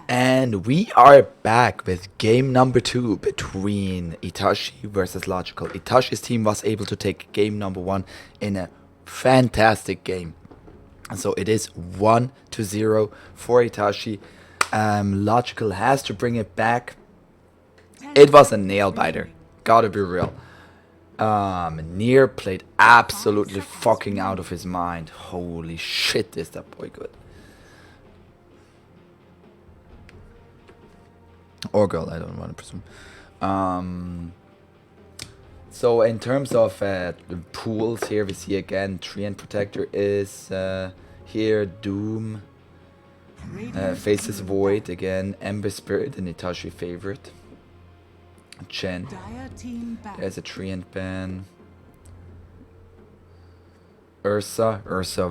And we are back with game number 2 between Itachi versus Logical. Itachi's team was able to take game number 1 in a fantastic game. And so it is 1-0 for Itachi. Logical has to bring it back. It was a nail biter. Gotta be real. Nier played absolutely fucking out of his mind. Holy shit, is that boy good. Or girl, I don't want to presume. So in terms of the pools here, we see again Treant Protector is here, Doom, Faces Void again, Ember Spirit, an Itachi favorite. Chen, there's a Treant ban. Ursa,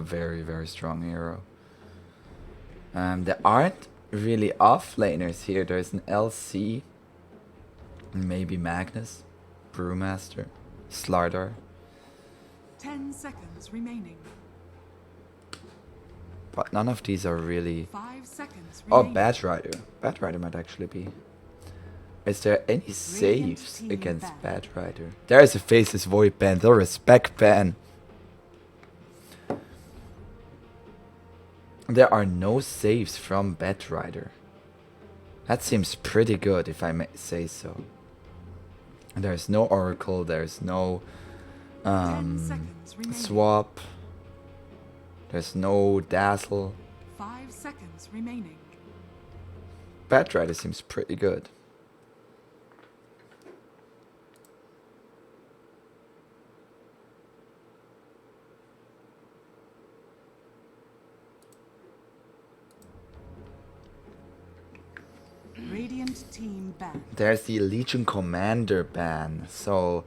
very very strong hero. There aren't really offlaners here. There's an LC, maybe Magnus, Brewmaster, Slardar. 10 seconds remaining. But none of these are really... 5 seconds Oh, remaining. Bad Rider. Bad Rider might actually be. Is there any saves team against ban. Bad Rider? There is a Faceless Void ban, the Respect ban. There are no saves from Bad Rider. That seems pretty good, if I may say so. There's no Oracle, there's no 10 seconds remaining. swap. There's no Dazzle. 5 seconds remaining. Bad Rider seems pretty good. Radiant team ban. There's the Legion Commander ban, so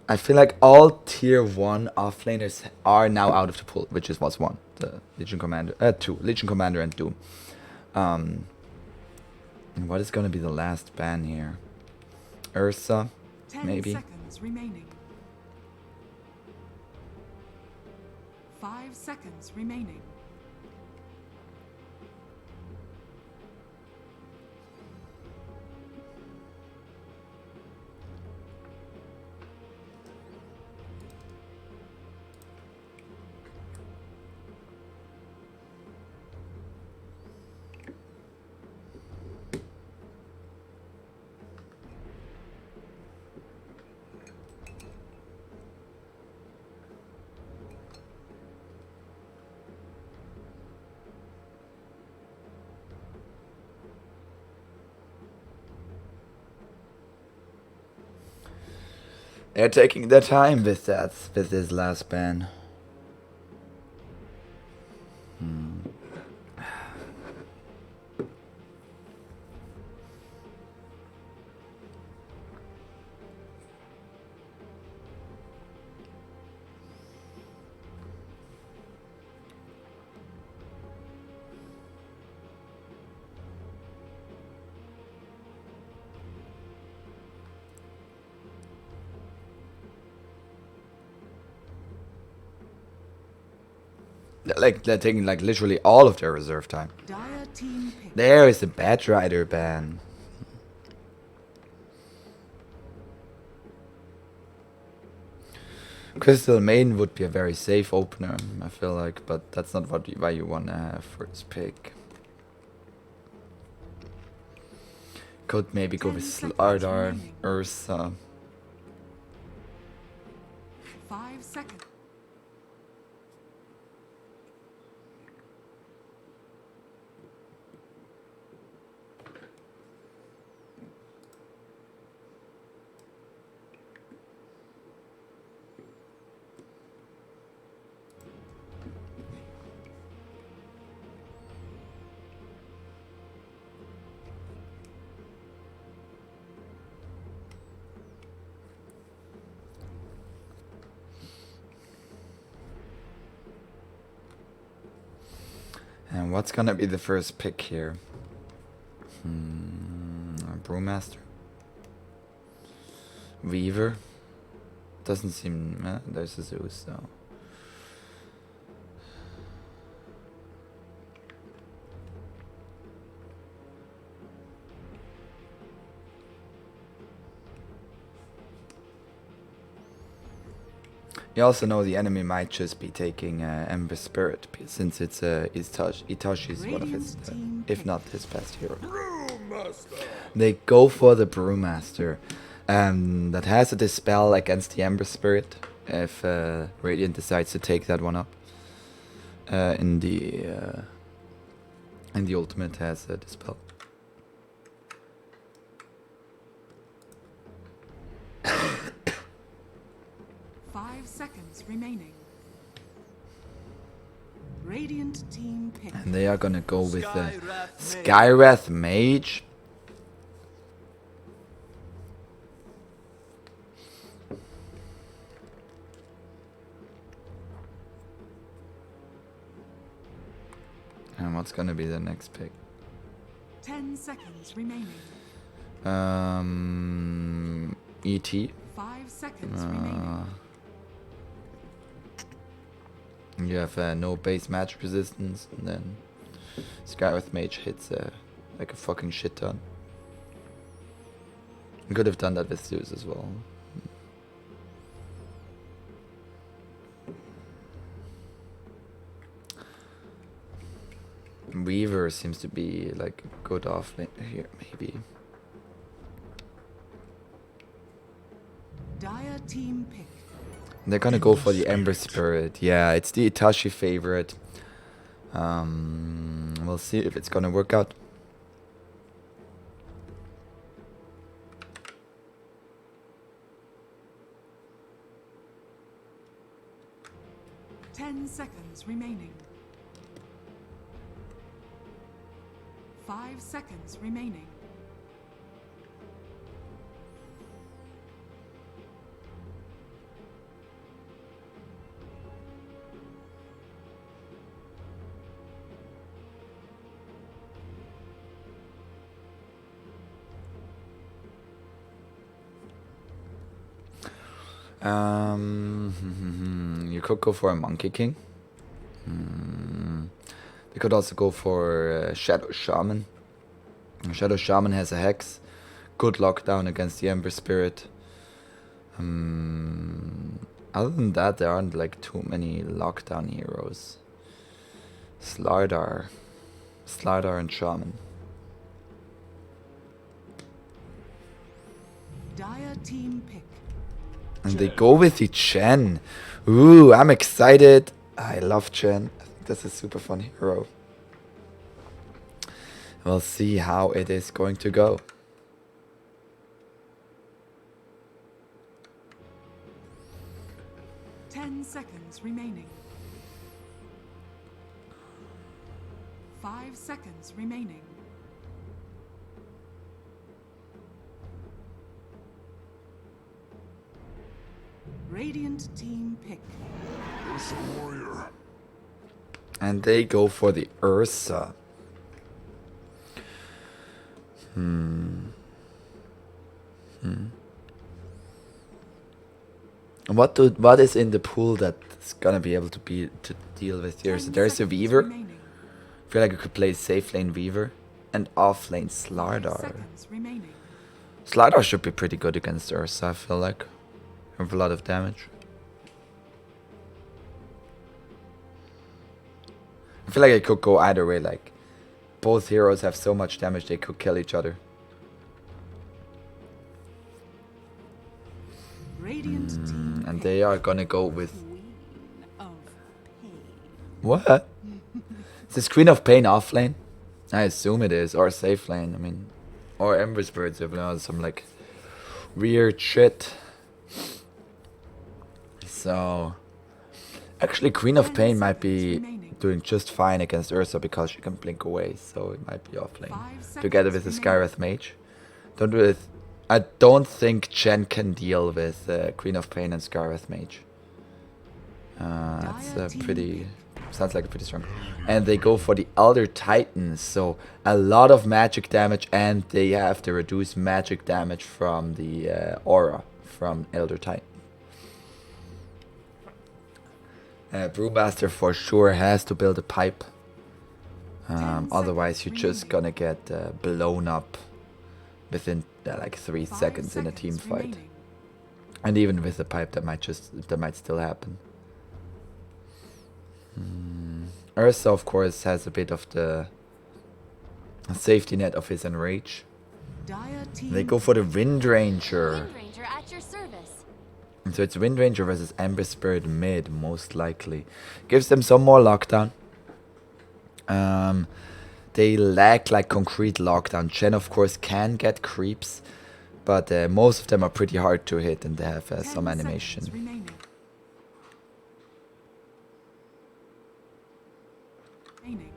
I feel like all tier 1 offlaners are now out of the pool, which is what's 1. The Legion Commander, 2. Legion Commander and Doom. And what is gonna be the last ban here? Ursa, 10 maybe? seconds remaining. 5 seconds remaining. They're taking their time with that, with this last ban. Like, they're taking like literally all of their reserve time. Dire team pick. There is the Bad Rider ban. Crystal Maiden would be a very safe opener, I feel like, but that's not why you want to have first pick. Could maybe go 10 with seconds Slardar, remaining. Ursa. 5 seconds. And what's gonna be the first pick here? Brewmaster? Weaver? Doesn't seem... there's a Zeus though. You also know the enemy might just be taking Ember Spirit, since it's Itachi is one of his, if not his best hero. They go for the Brewmaster, that has a dispel against the Ember Spirit if Radiant decides to take that one up. In the ultimate has a dispel. Seconds remaining. Radiant team pick. And they are gonna go with the Skywrath Mage. And what's gonna be the next pick? 10 seconds remaining. ET. 5 seconds remaining. You have no base magic resistance, and then Skywrath Mage hits like a fucking shit ton. You could have done that with Zeus as well. Weaver seems to be like a good off here, maybe. Dire team pick. They're gonna go for the Ember Spirit. Yeah, it's the Itachi favorite. We'll see if it's gonna work out. Seconds remaining. 5 seconds remaining. You could go for a Monkey King. You could also go for Shadow Shaman. Shadow Shaman has a Hex. Good lockdown against the Ember Spirit. Other than that, there aren't like too many lockdown heroes. Slardar and Shaman. Dire team pick. And they go with the Chen. Ooh, I'm excited. I love Chen. I think that's a super fun hero. We'll see how it is going to go. Seconds remaining. 5 seconds remaining. Radiant team pick. Ursa warrior. And they go for the Ursa. What is in the pool that's gonna be able to deal with the Ursa? There's a Weaver. I feel like you could play safe lane Weaver and off lane Slardar. Slardar should be pretty good against Ursa, I feel like. Have a lot of damage. I feel like it could go either way, like both heroes have so much damage they could kill each other. And they are gonna go with what? Is this Queen of Pain off lane? I assume it is, or safe lane, I mean, or Ember Spirits if not some like weird shit. So actually Queen of Pain might be doing just fine against Ursa because she can blink away, so it might be off lane. Together with the Skywrath Mage. I don't think Chen can deal with Queen of Pain and Skywrath Mage. Sounds like a pretty strong. And they go for the Elder Titans, so a lot of magic damage, and they have to reduce magic damage from the aura from Elder Titan. Brewmaster for sure has to build a pipe. Otherwise you're just gonna get blown up within like 3 seconds in a team fight. And even with the pipe, that might still happen. Ursa, of course, has a bit of the safety net of his enrage. Dire team They go for the Wind Ranger. Wind Ranger at your service. So it's Wind Ranger versus Ember Spirit mid, most likely. Gives them some more lockdown. They lack like concrete lockdown. Chen, of course, can get creeps, but most of them are pretty hard to hit, and they have 10 some animation. seconds remaining. Remaining.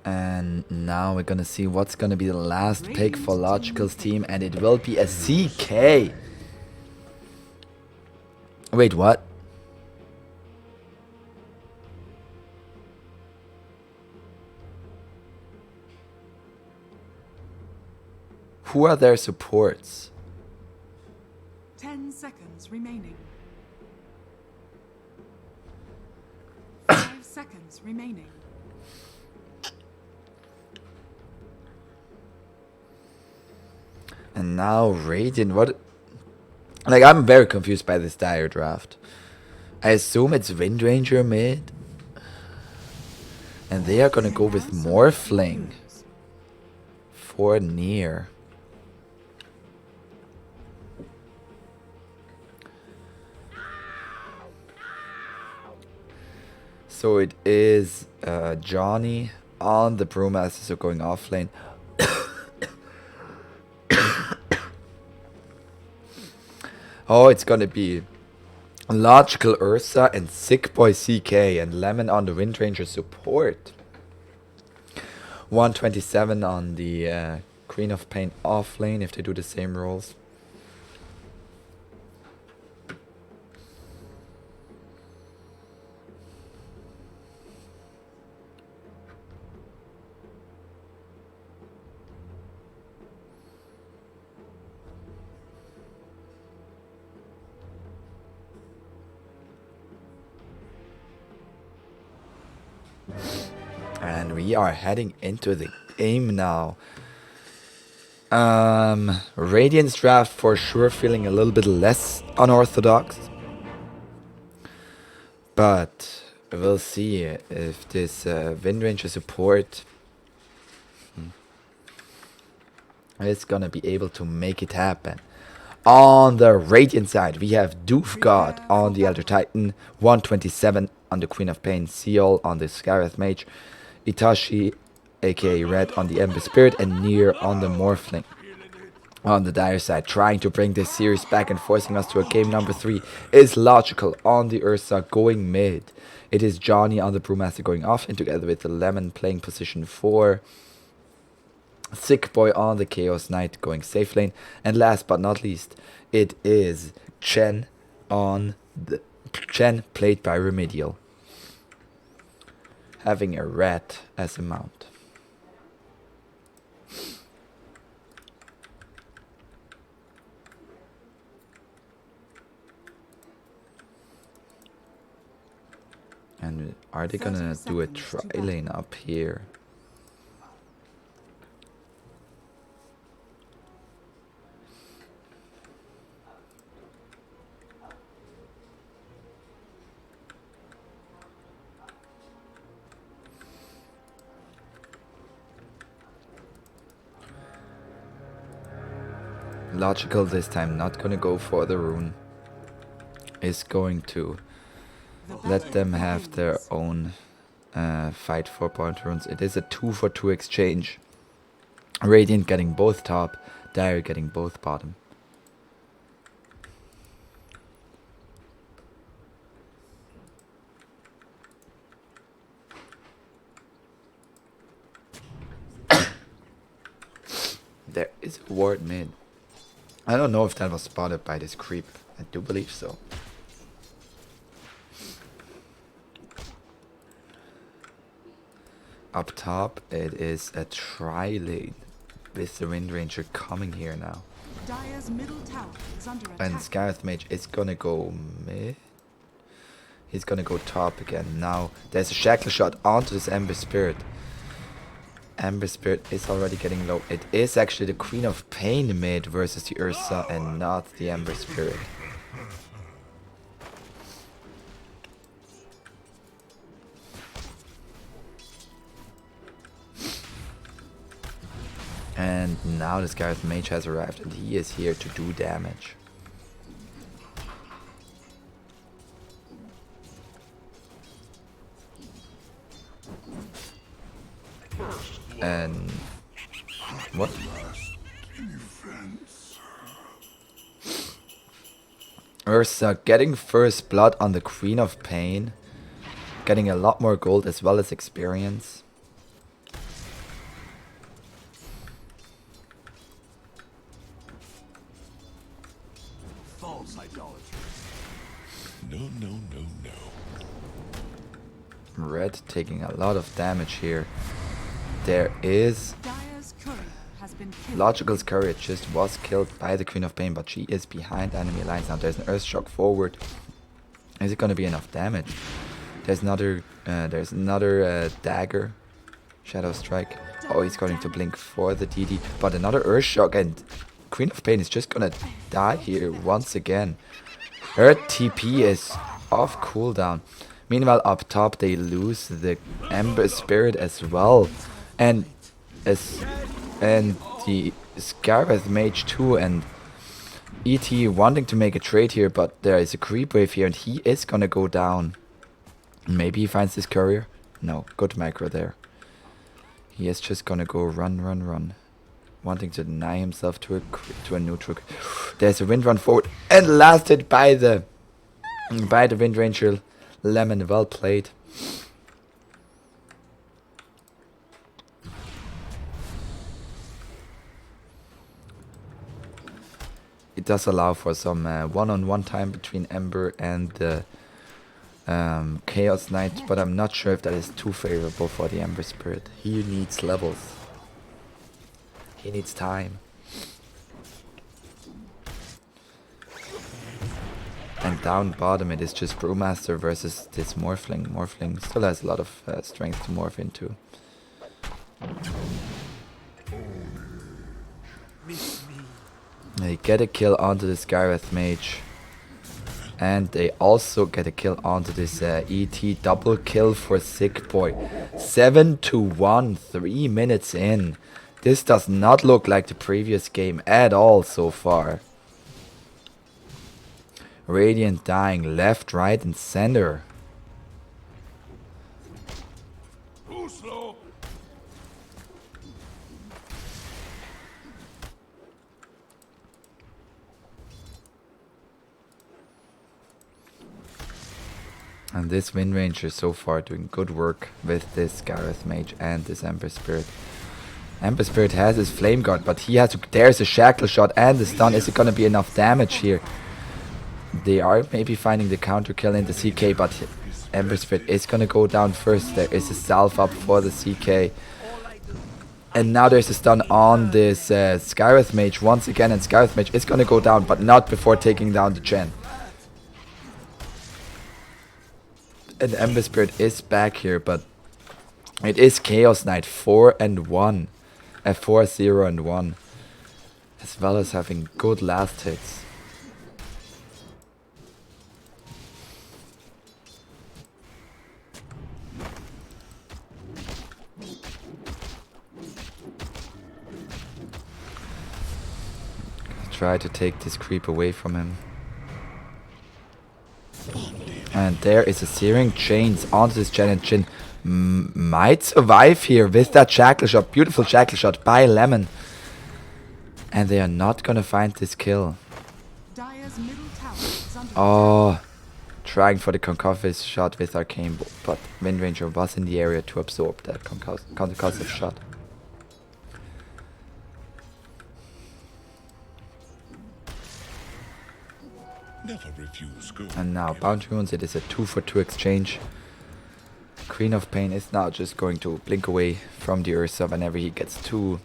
And now we're gonna see what's gonna be the last pick for Logical's team, and it will be a CK. Wait, what? Who are their supports? 10 seconds remaining. 5 seconds remaining. And now Radiant, what? Like, I'm very confused by this dire draft. I assume it's Wind Ranger mid. And they are gonna go with Morphling for near. So it is Johnny on the Brewmaster, so going off lane. Oh, it's gonna be Logical Ursa and Sick Boy CK and Lemon on the Wind Ranger support. 127 on the Queen of Pain off lane if they do the same roles. And we are heading into the game now. Radiant's draft for sure feeling a little bit less unorthodox. But we'll see if this Wind Ranger support is gonna be able to make it happen. On the Radiant side, we have Doof God on the Elder Titan, 127 on the Queen of Pain, Seal on the Scareth Mage, Itachi, aka Red, on the Ember Spirit, and Nier on the Morphling. On the dire side, trying to bring this series back and forcing us to a game number 3 is Logical on the Ursa going mid. It is Johnny on the Brewmaster going off, and together with the Lemon playing position 4. Sick Boy on the Chaos Knight going safe lane. And last but not least, it is Chen on the Chen played by Remedial, having a rat as a mount. And are they gonna do a tri-lane up here? Logical this time, not gonna go for the rune. Is going to let them have their own fight for point runes. It is a 2-for-2 exchange. Radiant getting both top, Dire getting both bottom. There is a ward mid. I don't know if that was spotted by this creep. I do believe so. Up top, it is a tri-lane with the Wind Ranger coming here now. Dire's middle tower is under attack. And Scareth Mage is gonna go mid. He's gonna go top again. Now, there's a Shackle Shot onto this Ember Spirit. Ember Spirit is already getting low. It is actually the Queen of Pain mid versus the Ursa and not the Ember Spirit. And now this Gareth Mage has arrived and he is here to do damage. And what? Ursa getting first blood on the Queen of Pain, getting a lot more gold as well as experience. False idolatry. No. Red taking a lot of damage here. There is Dire's courier has been killed. Logical's courier just was killed by the Queen of Pain, but she is behind enemy lines. Now there's an Earthshock forward. Is it going to be enough damage? There's another dagger. Shadow Strike. Oh, he's going to blink for the DD. But another Earthshock and Queen of Pain is just going to die here once again. Her TP is off cooldown. Meanwhile, up top, they lose the Ember Spirit as well. And the Scareth Mage too, and ET wanting to make a trade here, but there is a creep wave here and he is gonna go down. Maybe he finds this courier. No, good macro there. He is just gonna go run. Wanting to deny himself to a neutral. There's a wind run forward and lasted by the Wind Ranger. Lemon, well played. It does allow for some one-on-one time between Ember and the Chaos Knight, but I'm not sure if that is too favorable for the Ember Spirit. He needs levels. He needs time. And down bottom it is just Brewmaster versus this Morphling. Morphling still has a lot of strength to morph into. They get a kill onto this Gareth Mage. And they also get a kill onto this ET. Double kill for Sick Boy. 7-1, 3 minutes in. This does not look like the previous game at all so far. Radiant dying left, right, and center. And this Wind Ranger so far doing good work with this Gareth Mage and this Ember Spirit. Ember Spirit has his Flame Guard, but he has to... There's a Shackle Shot and the stun. Is it going to be enough damage here? They are maybe finding the counter kill in the CK, but Ember Spirit is going to go down first. There is a salve up for the CK. And now there's a stun on this Skyreth Mage once again, and Skyreth Mage is going to go down, but not before taking down the Gen. And Ember Spirit is back here, but it is Chaos Knight 4-1. 4-0-1. As well as having good last hits. Try to take this creep away from him. And there is a Searing Chains onto this Gen, and Jin might survive here with that Shackle Shot. Beautiful Shackle Shot by Lemon. And they are not gonna find this kill. Dire's middle tower is under Oh, trying for the concussive shot with Arcane Bolt, but Wind Ranger was in the area to absorb that concussive shot. Never refuse gold. And now Bounty Runes, it is a 2-for-2 exchange. Queen of Pain is now just going to blink away from the Ursa whenever he gets too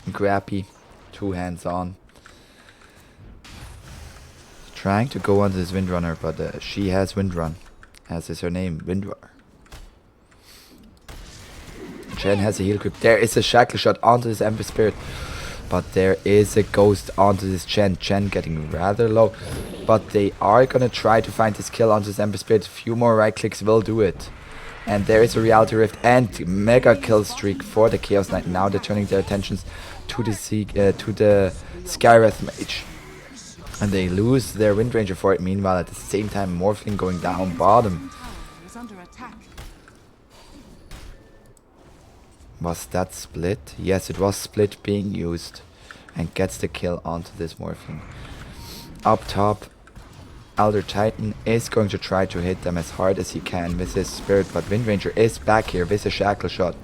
grabby, too hands on. Trying to go onto this Windrunner, but she has Windrun, as is her name, Windrunner. Chen has a heal creep. There is a shackle shot onto this Ember Spirit. But there is a ghost onto this Chen. Chen getting rather low. But they are gonna try to find this kill onto this Ember Spirit. A few more right clicks will do it. And there is a Reality Rift and mega kill streak for the Chaos Knight. Now they're turning their attentions to the Skywrath Mage. And they lose their Wind Ranger for it. Meanwhile, at the same time, Morphling going down bottom. Is under attack. Was that split? Yes, it was split being used. And gets the kill onto this Morphling. Up top, Elder Titan is going to try to hit them as hard as he can with his Spirit. But Wind Ranger is back here with a shackle shot.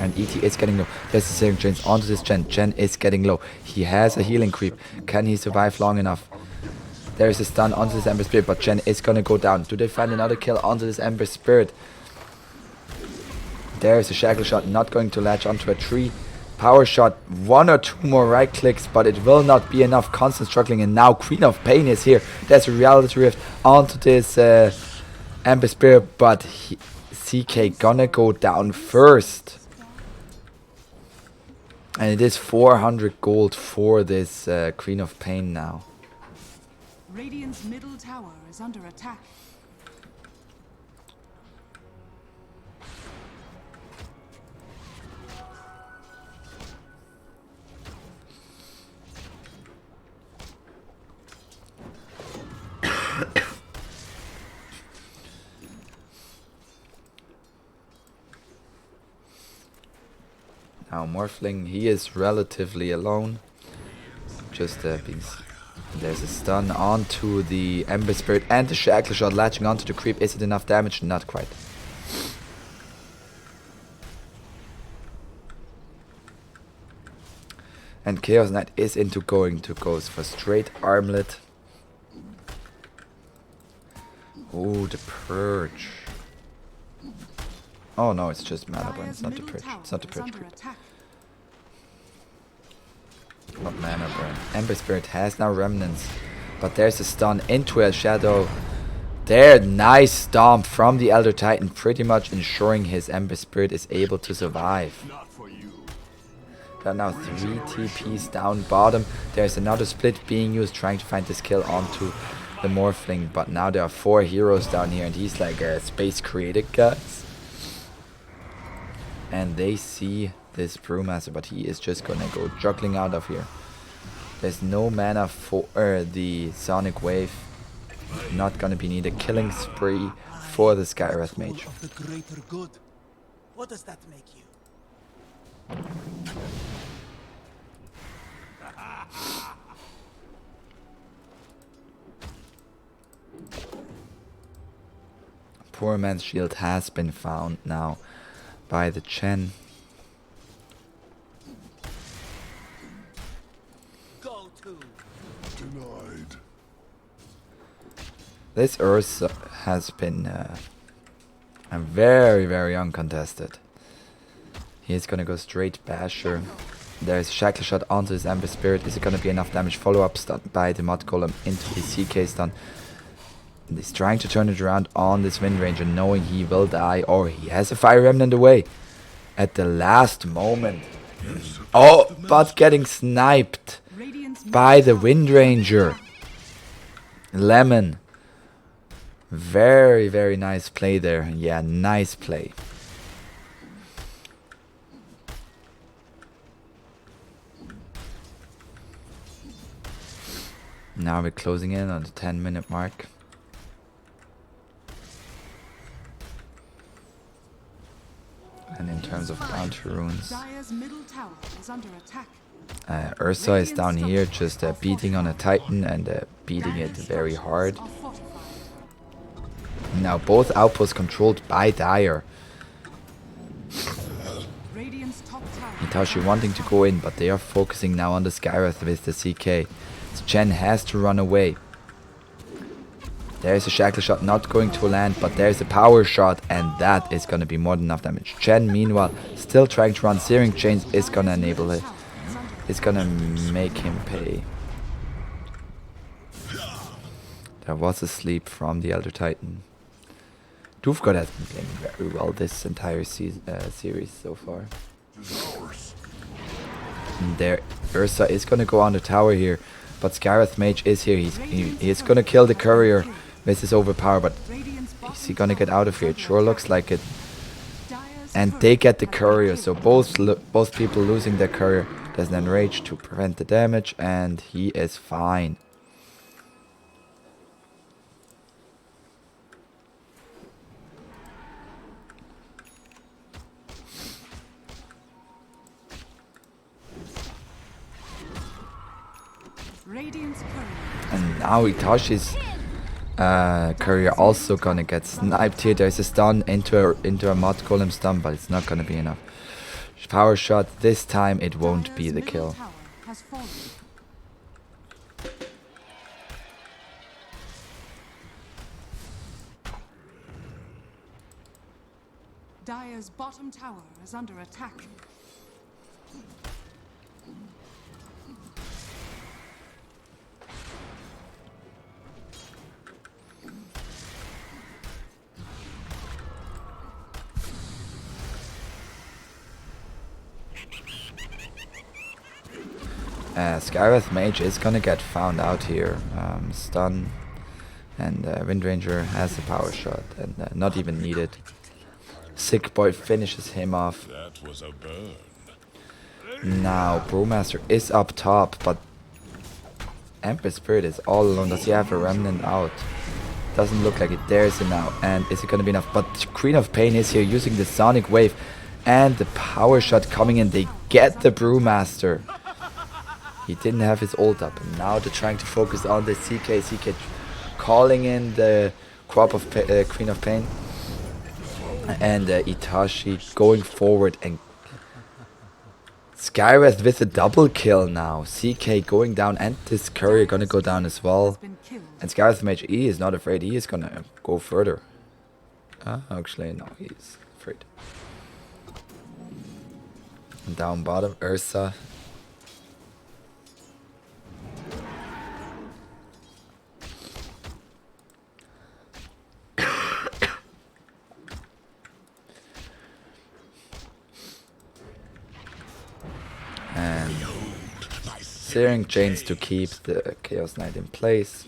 And ET is getting low. There's the Searing Chains onto this Chen. Chen is getting low. He has a healing creep. Can he survive long enough? There is a stun onto this Ember Spirit, but Chen is gonna go down. Do they find another kill onto this Ember Spirit? There is a shackle shot, not going to latch onto a tree. Power shot, 1 or 2 more right clicks, but it will not be enough. Constant struggling, and now Queen of Pain is here. There's a Reality Rift onto this Ember Spirit, but CK gonna go down first. And it is 400 gold for this Queen of Pain now. Radiant's middle tower is under attack. Now Morphling, he is relatively alone. Just there's a stun onto the Ember Spirit and the shackle shot latching onto the creep. Is it enough damage? Not quite. And Chaos Knight is going to go for straight armlet. Oh, the Purge. Oh no, it's just mana burn. It's not the Purge. It's not the Purge creep. Not mana burn. Ember Spirit has now remnants. But there's a stun into a shadow. There, nice stomp from the Elder Titan, pretty much ensuring his Ember Spirit is able to survive. There are now 3 TPs down bottom. There's another split being used, trying to find this kill onto the Morphling. But now there are 4 heroes down here, and he's like a space created guys. And they see this Brewmaster, but he is just gonna go juggling out of here. There's no mana for the Sonic Wave. Not gonna be needed. Killing spree for the Skywrath Mage. Of the greater good. What does that make you? Poor man's shield has been found now by the Chen. Go to. Denied. This Ursa has been very, very uncontested. He's gonna go straight Basher. There's a shackle shot onto his Ember Spirit. Is it gonna be enough damage? Follow up stun by the Mud Golem into the CK stun. And he's trying to turn it around on this Wind Ranger, knowing he will die, or he has a Fire Remnant away at the last moment. Oh, but getting sniped by the Wind Ranger. Lemon. Very, very nice play there. Yeah, nice play. Now we're closing in on the 10-minute mark. And in terms of counter runes, Dire's middle tower is under attack. Ursa is down here just beating on a Titan and beating it very hard. Are fortified. Now both outposts controlled by Dire. Radiant's top tower. Itachi wanting to go in, but they are focusing now on the Skywrath with the CK. So Chen has to run away. There's a shackle shot not going to land, but there's a power shot, and that is going to be more than enough damage. Chen, meanwhile, still trying to run. Searing Chains is going to enable it. It's going to make him pay. There was a sleep from the Elder Titan. Duvgod has been playing very well this entire series so far. And there, Ursa is gonna go on the tower here, but Scareth Mage is here. He's gonna kill the courier with his overpower, but is he gonna get out of here? It sure looks like it. And they get the courier, so both people losing their courier. There's an enrage to prevent the damage, and he is fine. Radiant's courier. And now Itachi's courier also gonna get sniped here. There's a stun into a mod golem stun, but it's not gonna be enough. Power shot, this time it won't be the kill. Tower has fallen. Dire's bottom tower is under attack. Skywrath Mage is gonna get found out here. Stun. And Windranger has a power shot and not even needed. Sick Boy finishes him off. That was a burn. Now Brewmaster is up top, but Emperor Spirit is all alone. Does he have a remnant out? Doesn't look like it. There's it now. And is it gonna be enough? But Queen of Pain is here using the Sonic Wave and the power shot coming in. They get the Brewmaster. He didn't have his ult up, and now they're trying to focus on the CK. CK calling in the crop of Queen of Pain. And Itachi going forward, and Skywrath with a double kill now. CK going down, and this courier gonna go down as well. And Skywrath Mage E is not afraid. He is gonna go further. Actually, no, he's afraid. And down bottom, Ursa. And Searing Chains to keep the Chaos Knight in place.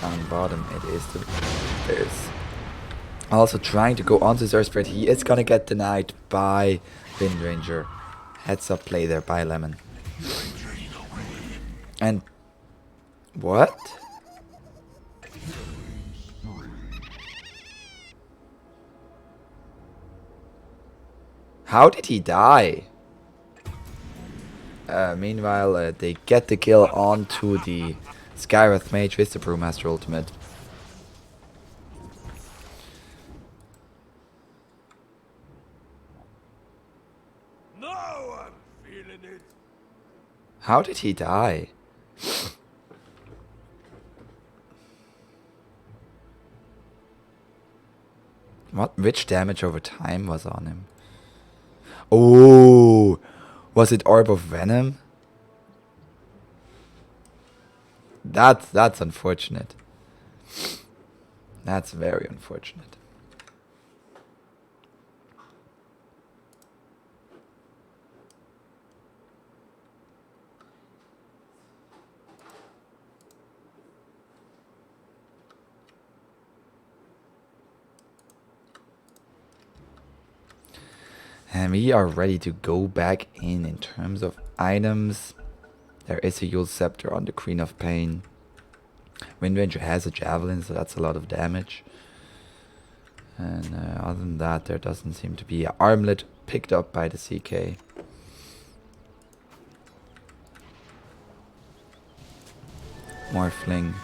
Down bottom it is the Bears. Also trying to go onto Zer's spread. He is gonna get denied by Windranger. Heads up play there by Lemon. And what? How did he die? Meanwhile, they get the kill onto the Skywrath Mage with the Brewmaster ultimate. Now I'm feeling it. How did he die? Which damage over time was on him? Oh, was it Orb of Venom? That's unfortunate. That's very unfortunate. And we are ready to go back in terms of items. There is a Yule Scepter on the Queen of Pain. Windranger has a Javelin, so that's a lot of damage. And other than that, there doesn't seem to be an armlet picked up by the CK. Morphling.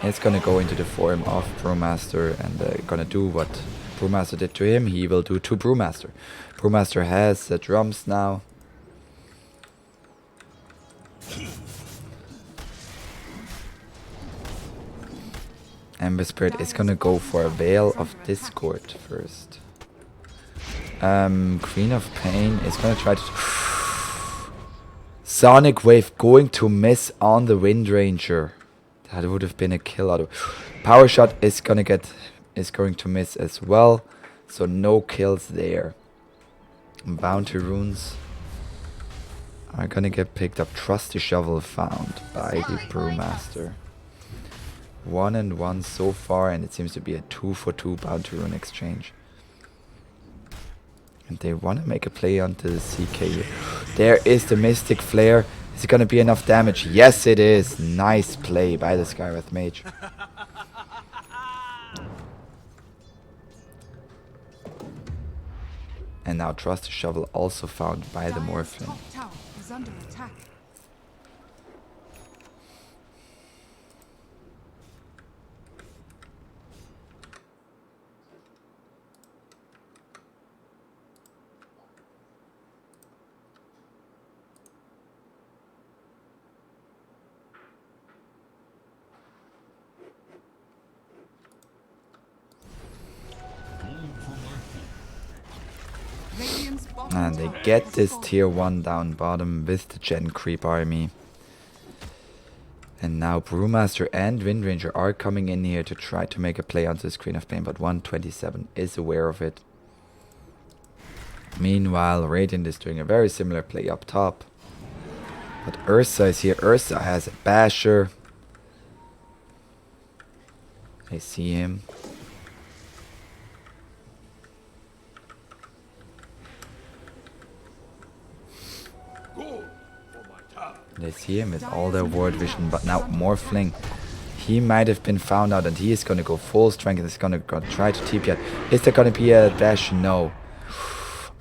It's gonna go into the form of Brewmaster and gonna do what Brewmaster did to him, he will do to Brewmaster. Brewmaster has the drums now. Ember Spirit is gonna go for a Veil of Discord first. Queen of Pain is gonna try to... Sonic Wave going to miss on the Wind Ranger. That would have been a kill out of. Power Shot is going to miss as well. So no kills there. Bounty runes are gonna get picked up. Trusty Shovel found by the Brewmaster. 1 and 1 so far, and it seems to be a 2-for-2 bounty rune exchange. And they want to make a play onto the CK here. There is the Mystic Flare. Is it gonna be enough damage? Yes, it is. Nice play by the Skywrath Mage. And now Trusty Shovel also found by the Morphling. Top tower is under attack. And they get this tier 1 down bottom with the Gen Creep army. And now Brewmaster and Wind Ranger are coming in here to try to make a play onto the Screen of Pain, but 127 is aware of it. Meanwhile, Radiant is doing a very similar play up top. But Ursa is here. Ursa has a Basher. I see him. They see him with all their ward vision, but now Morphling, he might have been found out and he is going to go full strength and is going to try to TP out. Is there going to be a dash? No.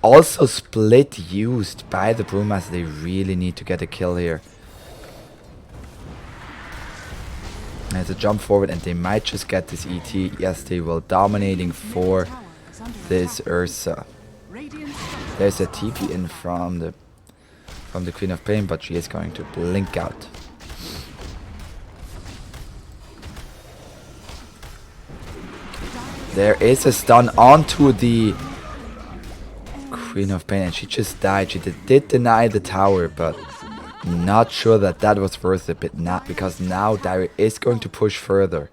Also split used by the Brewmaster. They really need to get a kill here. There's a jump forward and they might just get this ET. Yes, they will. Dominating for this Ursa. There's a TP in from the Queen of Pain, but she is going to blink out. There is a stun onto the Queen of Pain and she just died. She did deny the tower, but not sure that that was worth it, but not because now Dire is going to push further.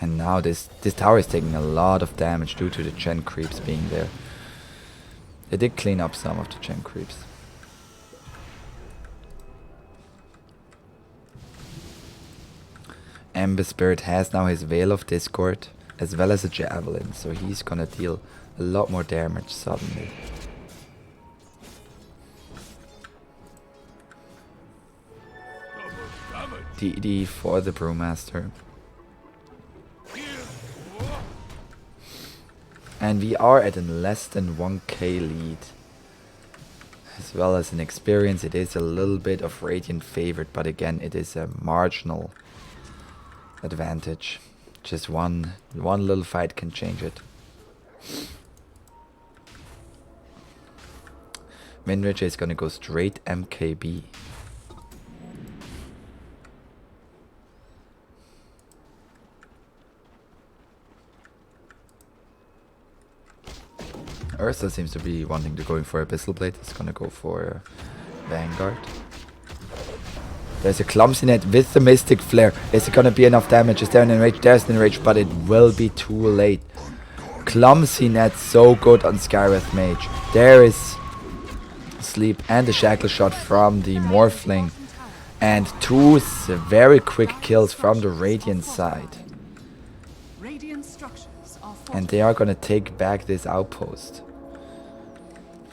And now this tower is taking a lot of damage due to the Gen Creeps being there. They did clean up some of the Gen Creeps. Ember Spirit has now his Veil of Discord as well as a Javelin, so he's gonna deal a lot more damage suddenly. DD for the Brewmaster. And we are at a less than 1k lead. As well as in experience, it is a little bit of Radiant favored, but again, it is a marginal advantage. Just one little fight can change it. Windrager is gonna go straight MKB. Ursa seems to be wanting to go in for Abyssal Blade. He's gonna go for Vanguard. There's a Clumsy Net with the Mystic Flare. Is it gonna be enough damage? Is there an enrage? There's an enrage, but it will be too late. Clumsy Net so good on Skywrath Mage. There is Sleep and the Shackle Shot from the Morphling. And two very quick kills from the Radiant side. And they are gonna take back this outpost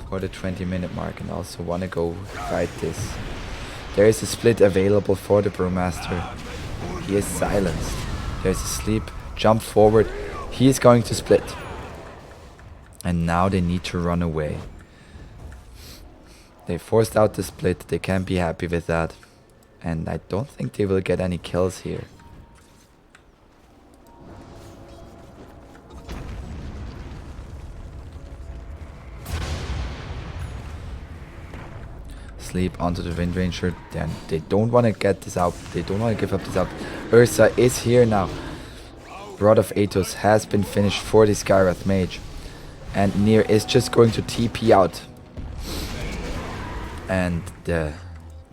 for the 20-minute mark and also wanna go fight this. There is a split available for the Brewmaster. He is silenced. There's a Sleep, jump forward. He is going to split. And now they need to run away. They forced out the split. They can't be happy with that. And I don't think they will get any kills here. Sleep onto the Wind Ranger. Then they don't want to get this out. They don't want to give up this out. Ursa is here now. Rod of Atos has been finished for the Skywrath Mage. And Nier is just going to TP out. And the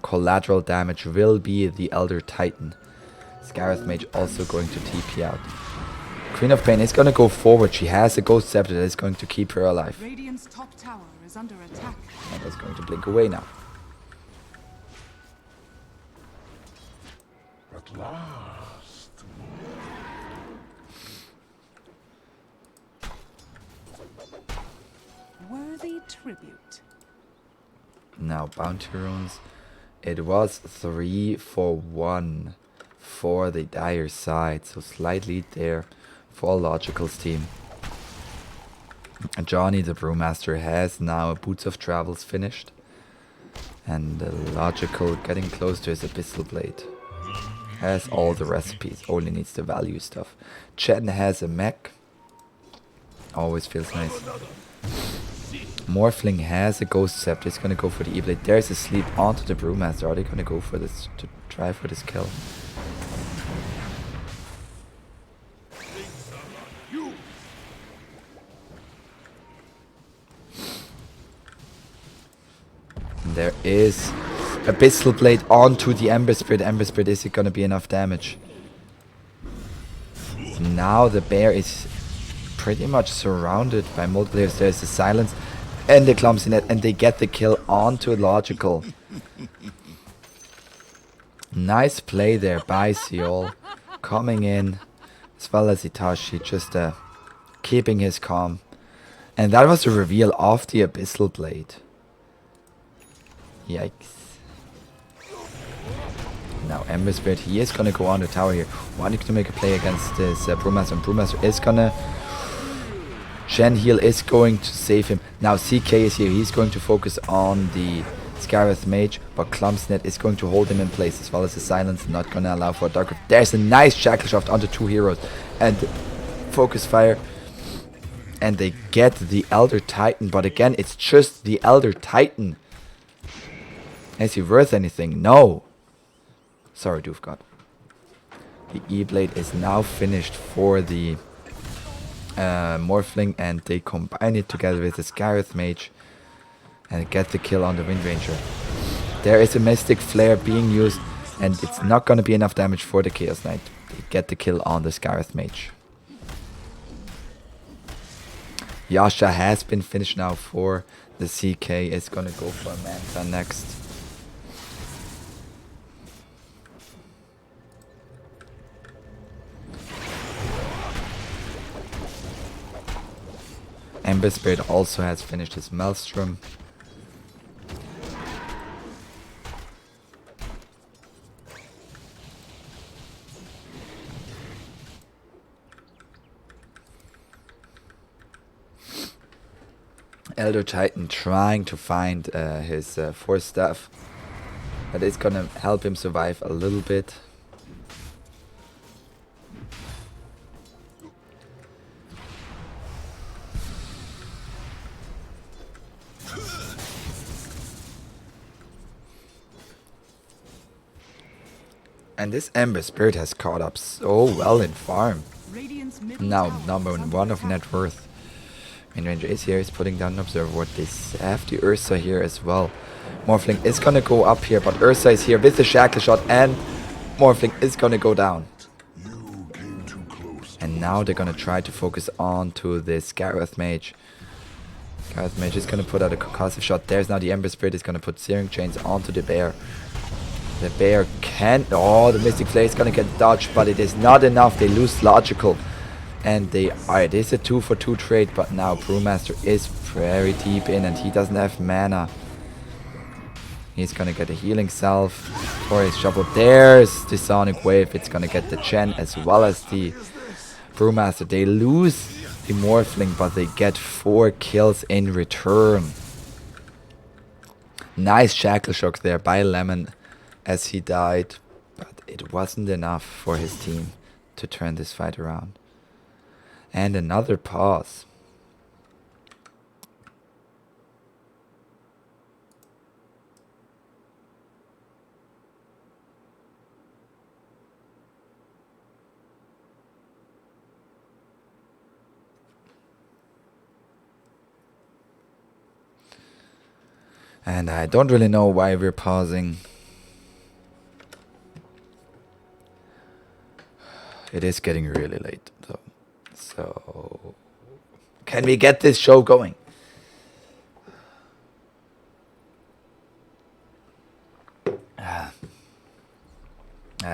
collateral damage will be the Elder Titan. Skywrath Mage also going to TP out. Queen of Pain is going to go forward. She has a Ghost Scepter that is going to keep her alive. Radiant's top tower is under attack. And that's going to blink away now. At last. Worthy tribute. Now, Bounty Runes. It was 3 for 1 for the Dire side. So slight lead there for Logical's team. Johnny the Brewmaster has now Boots of Travels finished. And Logical getting close to his Abyssal Blade. Has all the recipes, only needs the value stuff. Chen has a mech. Always feels nice. Morphling has a Ghost Scepter. He's gonna go for the E-Blade. There's a sleep onto the Brewmaster. Are they gonna go for this, to try for this kill? And there is Abyssal Blade onto the Ember Spirit. Ember Spirit, is it gonna be enough damage? Now the bear is pretty much surrounded by multiple players. There's the Silence and the Clumsiness, and they get the kill onto Logical. Nice play there by Seol, coming in, as well as Itachi, just keeping his calm. And that was the reveal of the Abyssal Blade. Yikes. Now Ember Spirit, he is gonna go on the tower here, wanting to make a play against this Brewmaster, and Brewmaster is gonna... Shen Heal is going to save him. Now CK is here, he's going to focus on the Skywrath Mage, but Clumsnet is going to hold him in place, as well as the Silence, not gonna allow for a Dark Rift. There's a nice Shackle Shaft onto 2 heroes, and Focus Fire. And they get the Elder Titan, but again, it's just the Elder Titan. Is he worth anything? No. Sorry, Doofgod. The E-Blade is now finished for the Morphling, and they combine it together with the Skywrath Mage and get the kill on the Wind Ranger. There is a Mystic Flare being used, and it's not going to be enough damage for the Chaos Knight. They get the kill on the Skywrath Mage. Yasha has been finished now for the CK. Is going to go for Manta next. Ember Spirit also has finished his Maelstrom. Elder Titan trying to find his Force Staff. That is gonna help him survive a little bit. And this Ember Spirit has caught up so well in farm. Now number 1 of net worth. Wind Ranger is here, he's putting down an Observer Ward. They have the Ursa here as well. Morphling is gonna go up here, but Ursa is here with the Shackle Shot, and Morphling is gonna go down. And now they're gonna try to focus on to this Skywrath Mage. Skywrath Mage is gonna put out a concussive shot. There's now the Ember Spirit is gonna put Searing Chains onto the bear. The bear can... Oh, the Mystic Flare is gonna get dodged, but it is not enough. They lose Logical. And they are... It is a 2-for-2 trade, but now Brewmaster is very deep in and he doesn't have mana. He's gonna get a Healing Salve for his Shovel. There's the Sonic Wave. It's gonna get the Chen as well as the Brewmaster. They lose the Morphling, but they get 4 kills in return. Nice Shackle Shock there by Lemon as he died, but it wasn't enough for his team to turn this fight around. And another pause. And I don't really know why we're pausing. It is getting really late, though. So, can we get this show going?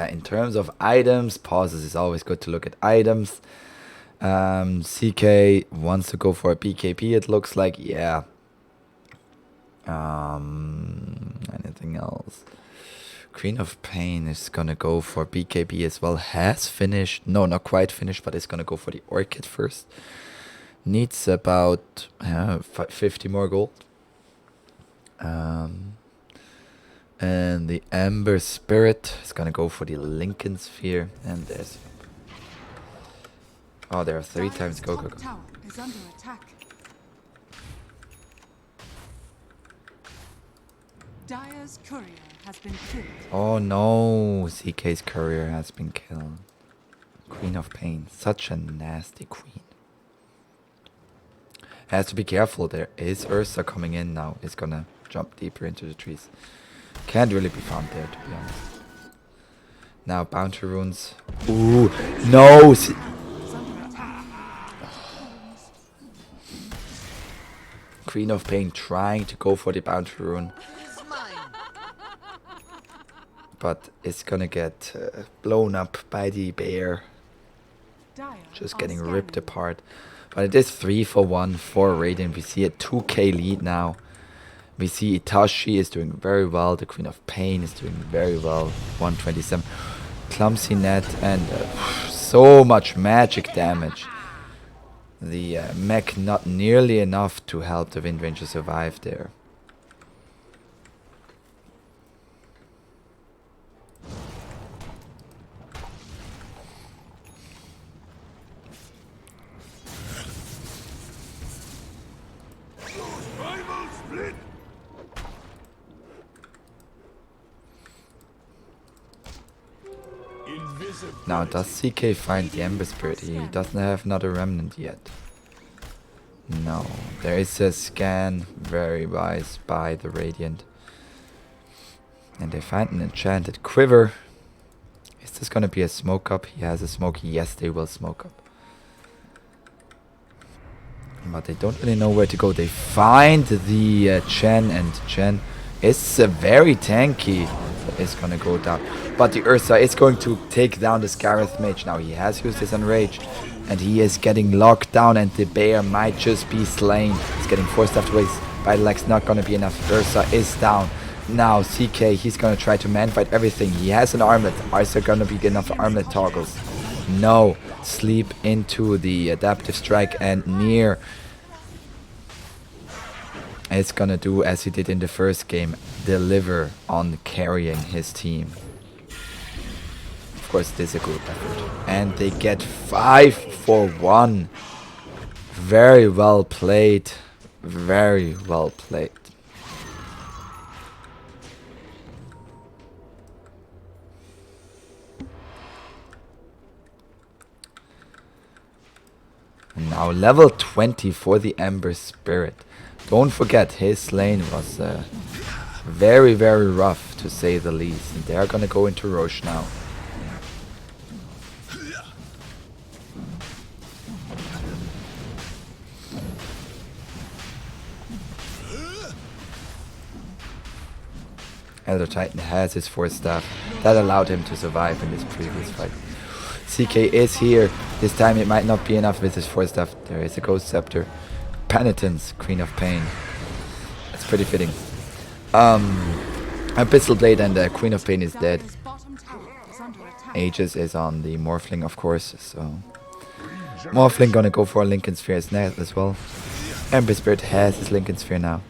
In terms of items, pauses is always good to look at items. CK wants to go for a BKB, it looks like. Yeah. Anything else? Queen of Pain is gonna go for BKB as well. Has finished. No, not quite finished, but it's gonna go for the Orchid first. Needs about 50 more gold. And the Ember Spirit is gonna go for the Lincoln Sphere. And there's... Oh, there are 3 times. Go, go, go. Tower is under attack. Dire's courier has been killed. Oh no, CK's courier has been killed. Queen of Pain, such a nasty queen. Has to be careful, there is Ursa coming in now. It's gonna jump deeper into the trees. Can't really be found there, to be honest. Now bounty runes. Ooh, no! Is under attack. Queen of Pain trying to go for the bounty rune. It's mine. But it's gonna get blown up by the bear. Dire Just are getting scanning. ripped apart. But it is 3 for 1 for Radiant. We see a 2k lead now. We see Itachi is doing very well. The Queen of Pain is doing very well. 127. Clumsy net and so much magic damage. The mech not nearly enough to help the Wind Ranger survive there. Now, does CK find the Ember Spirit? He doesn't have another remnant yet. No, there is a scan, very wise by the Radiant. And they find an enchanted quiver. Is this gonna be a smoke up? He has a smoke. Yes, they will smoke up. But they don't really know where to go. They find the Chen, and Chen is very tanky. Is gonna go down. But the Ursa is going to take down the Scarith Mage. Now he has used his Enrage. And he is getting locked down, and the bear might just be slain. He's getting forced afterwards. By the legs, not gonna be enough. Ursa is down. Now CK, he's gonna try to man-fight everything. He has an armlet. Is there gonna be enough armlet toggles? No. Sleep into the adaptive strike, and near it's gonna do as he did in the first game, deliver on carrying his team. Of course, it is a group effort. And they get 5 for 1. Very well played. Very well played. And now level 20 for the Ember Spirit. Don't forget, his lane was very, very rough, to say the least. And they're gonna go into Roche now. Elder Titan has his 4 staff. That allowed him to survive in this previous fight. CK is here. This time it might not be enough with his 4 staff. There is a Ghost Scepter. Penitence, Queen of Pain. That's pretty fitting. A Pistol Blade and the Queen of Pain is dead. Dire's bottom tower is under attack. Aegis is on the Morphling, of course, so... Morphling gonna go for a Lincoln Sphere as well. Ember Spirit has his Lincoln Sphere now.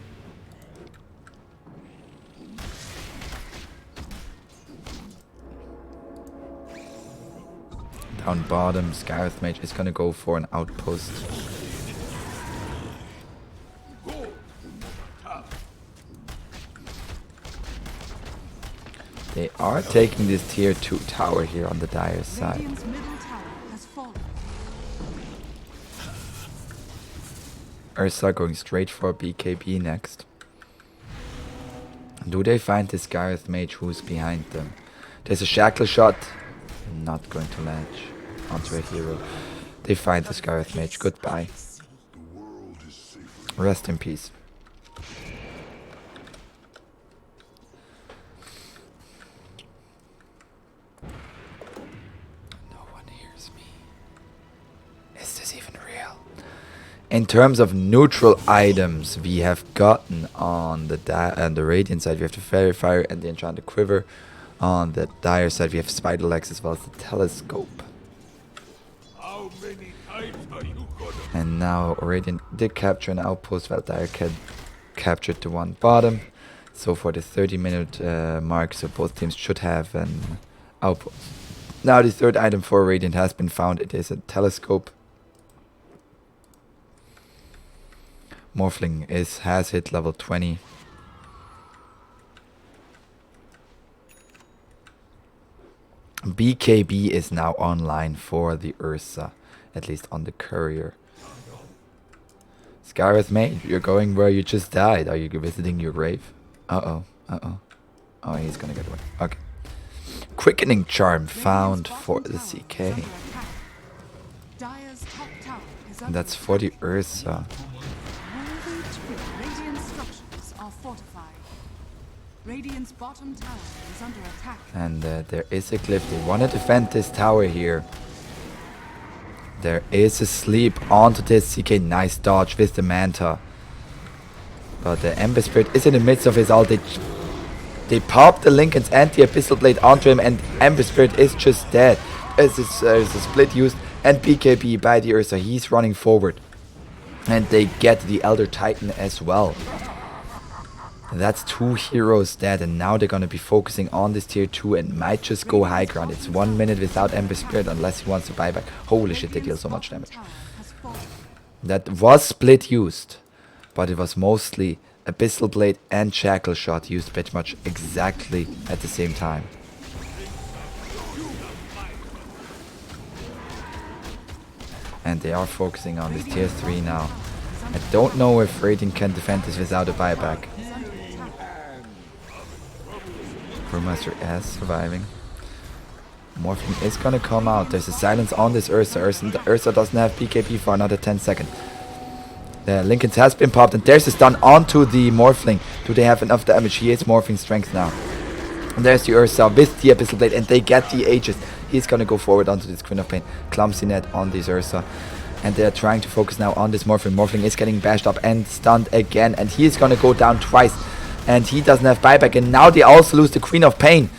Down bottom, Scarith Mage is gonna go for an outpost. They are taking this tier 2 tower here on the Dire side. Radiant's middle tower has fallen. Ursa going straight for BKB next. Do they find this Gareth Mage who's behind them? There's a shackle shot. Not going to latch onto a hero. They find this Gareth Mage. Goodbye. Rest in peace. No one hears me. Is this even real? In terms of neutral items, we have gotten on the Radiant side, we have the Fairy Fire and the Enchanted Quiver. On the Dire side, we have Spider Legs as well as the Telescope. How many times are you gonna? And now Radiant did capture an outpost while Dire captured the one bottom. So for the 30-minute mark, so both teams should have an outpost. Now the third item for Radiant has been found. It is a Telescope. Morphling has hit level 20. BKB is now online for the Ursa, at least on the courier. Scareth Mage, you're going where you just died. Are you visiting your grave? Uh-oh, uh-oh. Oh, he's gonna get away. Okay. Quickening Charm found for the CK. Dire's top tower is And under that's for the Ursa. Radiant structures are fortified. Radiant's bottom tower is under attack. And there is a glyph. They want to defend this tower here. There is a sleep onto this CK. Nice dodge with the Manta. But the Ember Spirit is in the midst of his ult. They pop the Linken's anti-Abyssal Blade onto him, and Ember Spirit is just dead. There's a split used and BKB by the Ursa. He's running forward. And they get the Elder Titan as well. And that's 2 heroes dead, and now they're gonna be focusing on this tier 2 and might just go high ground. It's 1 minute without Ember Spirit unless he wants to buy back. Holy shit, they deal so much damage. That was split used, but it was mostly Abyssal Blade and Shackle Shot used pretty much exactly at the same time. And they are focusing on this tier 3 now. I don't know if Radiant can defend this without a buyback. Brewmaster is surviving. Morphling is gonna come out. There's a silence on this Ursa. Ursa doesn't have BKB for another 10 seconds. The Linken's has been popped, and there's a stun onto the Morphling. Do they have enough damage? He is Morphling strength now. And there's the Ursa with the Abyssal Blade, and they get the Aegis. He's gonna go forward onto this Queen of Pain. Clumsy net on this Ursa. And they're trying to focus now on this Morphling. Morphling is getting bashed up and stunned again, and he is gonna go down twice. And he doesn't have buyback, and now they also lose the Queen of Pain.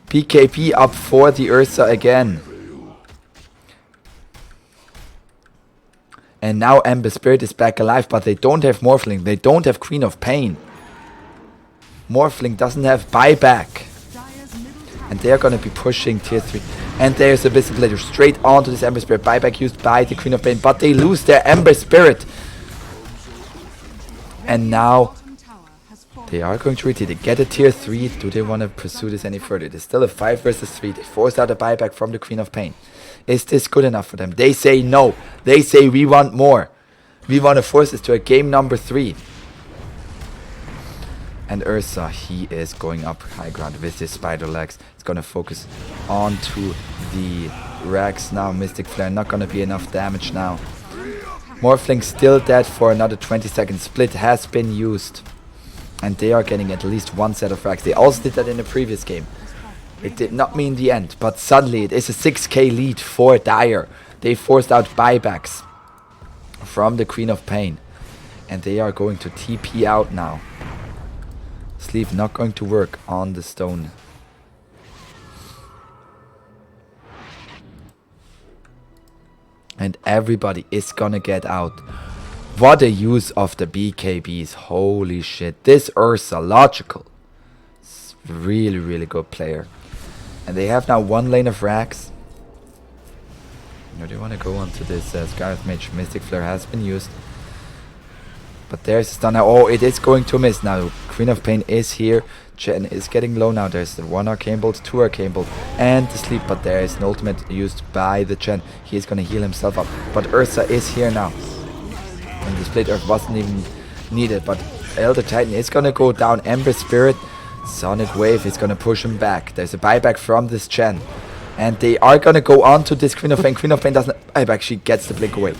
BKB up for the Ursa again. And now Ember Spirit is back alive, but they don't have Morphling. They don't have Queen of Pain. Morphling doesn't have buyback. And they're gonna be pushing tier 3. And there's a Abyssal Blade straight onto this Ember Spirit. Buyback used by the Queen of Pain, but they lose their Ember Spirit. And now they are going to retreat. They get a tier 3. Do they want to pursue this any further? It is still a 5 versus 3. They forced out a buyback from the Queen of Pain. Is this good enough for them? They say no. They say we want more. We want to force this to a game number 3. And Ursa, he is going up high ground with his Spider Legs. It's going to focus onto the Rex now. Mystic Flare, not going to be enough damage now. Morphling still dead for another 20 seconds. Split has been used. And they are getting at least 1 set of frags. They also did that in the previous game. It did not mean the end, but suddenly it is a 6k lead for Dire. They forced out buybacks from the Queen of Pain. And they are going to TP out now. Sleep not going to work on the stone. And everybody is gonna get out. What a use of the BKBs. Holy shit. This Ursa, logical. It's really, really good player. And they have now 1 lane of racks. Now they want to go onto this Scarlet Mage. Mystic Flare has been used. But there's a stun now. Oh, it is going to miss now. Queen of Pain is here. Chen is getting low now. There's the 1 Arcane Bolt, 2 Arcane Bolt, and the sleep. But there is an ultimate used by the Chen. He is going to heal himself up. But Ursa is here now. And the Split Earth wasn't even needed. But Elder Titan is gonna go down. Ember Spirit. Sonic Wave is gonna push him back. There's a buyback from this Chen. And they are gonna go on to this Queen of Pain. Queen of Pain doesn't buyback. She gets the blink away.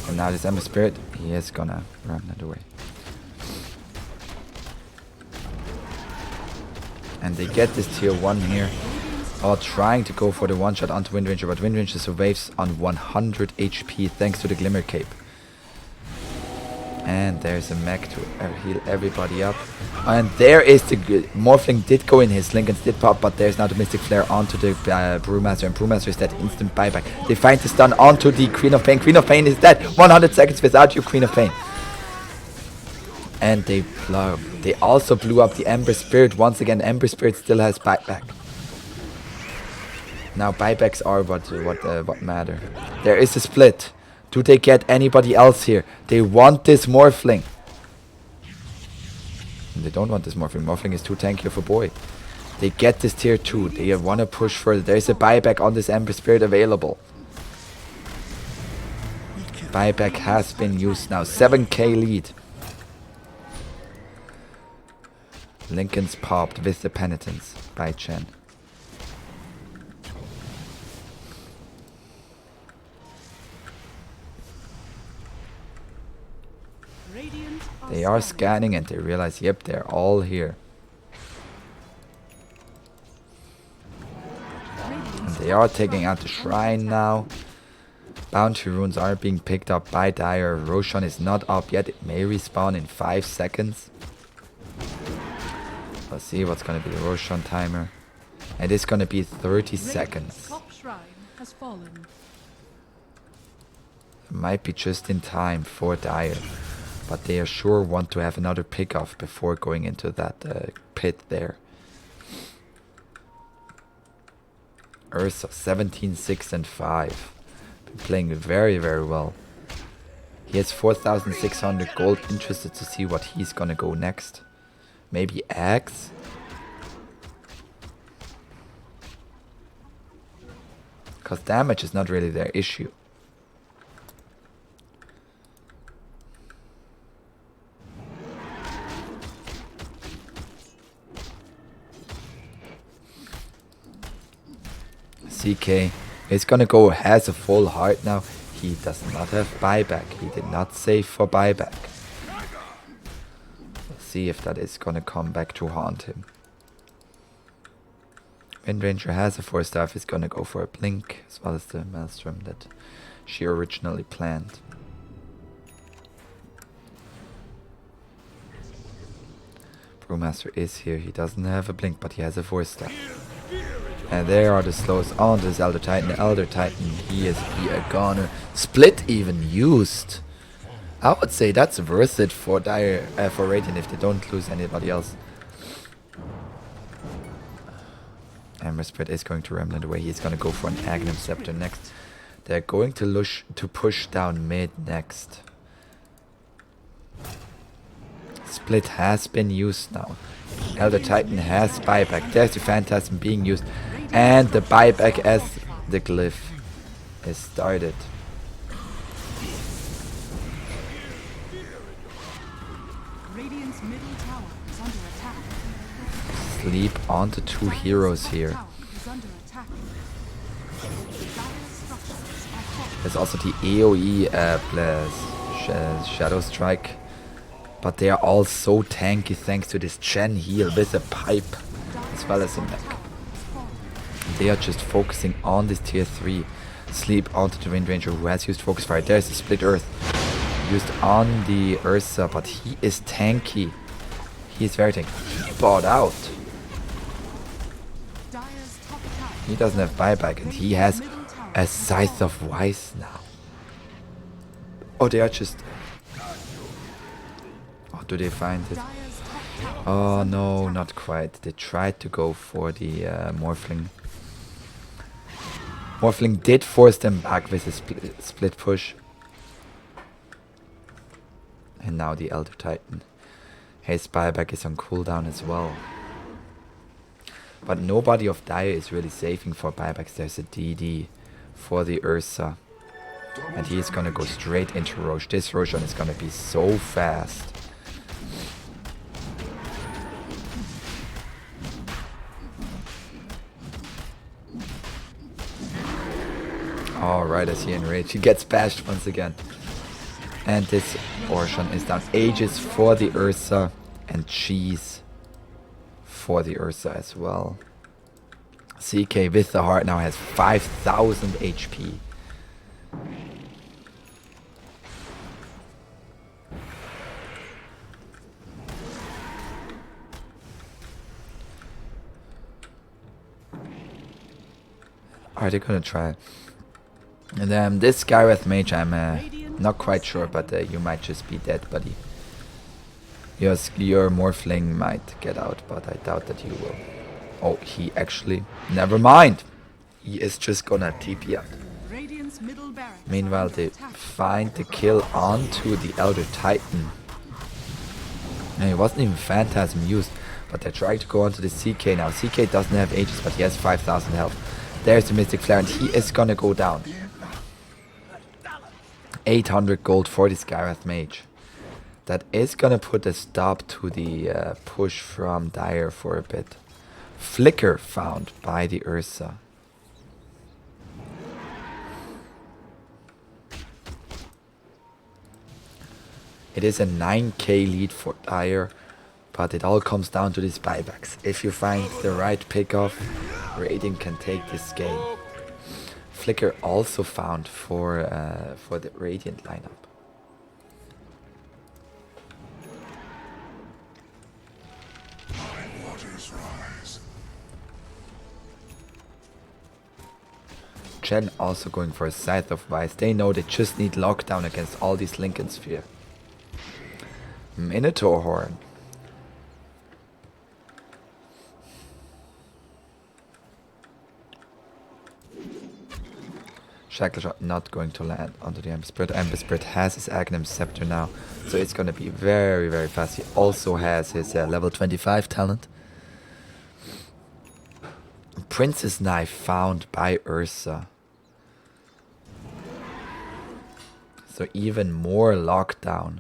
And now this Ember Spirit, he is gonna run that away. And they get this tier 1 here. Are trying to go for the one shot onto Wind Ranger, but Wind Ranger survives on 100 HP thanks to the Glimmer Cape. And there's a mech to heal everybody up. And there is the Morphling did go in, his Lincolns did pop, but there's now the Mystic Flare onto the Brewmaster, and Brewmaster is that instant buyback. They find the stun onto the Queen of Pain. Queen of Pain is dead. 100 seconds without you, Queen of Pain. And they also blew up the Ember Spirit. Once again, Ember Spirit still has buyback. Now buybacks are what matter. There is a split. Do they get anybody else here? They want this Morphling. And they don't want this Morphling. Morphling is too tanky of a boy. They get this tier 2. They want to push further. There's a buyback on this Ember Spirit available. Buyback has been used now. 7k lead. Lincoln's popped with the Penitence by Chen. They are scanning and they realize, yep, they're all here. And they are taking out the shrine now. Bounty runes are being picked up by Dire. Roshan is not up yet. It may respawn in 5 seconds. Let's see what's going to be the Roshan timer. It is going to be 30 seconds. Top shrine has fallen. It might be just in time for Dire. But they are sure want to have another pick-off before going into that pit there. Ursa, 17, 6 and 5. Been playing very, very well. He has 4,600 gold. Interested to see what he's gonna go next. Maybe Axe? Because damage is not really their issue. CK is gonna go, has a full heart now. He does not have buyback. He did not save for buyback. Let's see if that is gonna come back to haunt him. Wind Ranger has a 4-star. He's gonna go for a blink as well as the Maelstrom that she originally planned. Brewmaster is here. He doesn't have a blink, but he has a 4-star. And there are the slows on this Elder Titan. The Elder Titan, he is a goner. Split even used. I would say that's worth it for Dire, for Radiant if they don't lose anybody else. Ember Spirit is going to Remnant away. He's going to go for an Aghanim Scepter next. They're going to push down mid next. Split has been used now. Elder Titan has buyback. There's the Phantasm being used. And the buyback as the glyph is started. Radiant's middle tower is under attack. Sleep on the 2 heroes here. Tower is under attack. Dire structures are hot. There's also the AoE Shadow Strike. But they are all so tanky thanks to this Chen heal with a pipe as well as a mech. They are just focusing on this tier 3. Sleep onto the Wind Ranger who has used Focus Fire. There's the Split Earth used on the Ursa, but he is tanky. He is very tanky. He bought out. Dire's top tower. He doesn't have buyback and he has a Scythe of Wise now. Oh, they are just... Oh, do they find it? Dire's top tower. Oh no, not quite. They tried to go for the Morphling. Morphling did force them back with a split push. And now the Elder Titan His buyback is on cooldown as well. But nobody of Dire is really saving for buybacks. There's a DD for the Ursa. And he is gonna go straight into Roche. This Roshan is gonna be so fast. Alright, as he enraged. He gets bashed once again. And this Roshan is down. Aegis for the Ursa. And cheese for the Ursa as well. CK with the heart now has 5,000 HP. Are they gonna try? And this guy with mage, I'm not quite sure, but you might just be dead, buddy. Your Morphling might get out, but I doubt that you will. Oh, he actually... Never mind! He is just gonna TP out. Radiant's middle barracks Meanwhile, they find the kill onto the Elder Titan. And it wasn't even Phantasm used, but they're trying to go onto the CK now. CK doesn't have Aegis, but he has 5,000 health. There's the Mystic Flare, and he is gonna go down. 800 gold for this Gareth Mage. That is gonna put a stop to the push from Dire for a bit. Flicker found by the Ursa. It is a 9k lead for Dire, but it all comes down to these buybacks. If you find the right pickoff, Radiant can take this game. Flicker also found for the Radiant lineup. Chen also going for a Scythe of Vice. They know they just need lockdown against all these Lincoln Sphere. Minotaur Horn. Shackle Shot not going to land onto the Ember Spirit. Ember Spirit has his Aghanim Scepter now, so it's going to be very, very fast. He also has his level 25 talent. Princess Knife found by Ursa. So even more lockdown.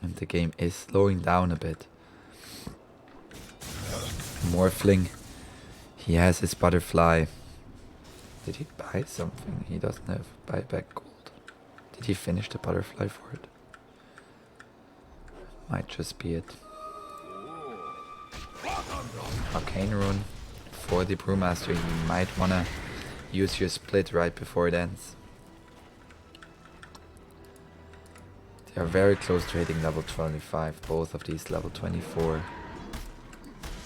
And the game is slowing down a bit. Morphling. He has his butterfly. Did he buy something? He doesn't have buyback gold. Did he finish the butterfly for it? Might just be it. Arcane Rune for the Brewmaster. You might wanna use your split right before it ends. They are very close to hitting level 25. Both of these level 24.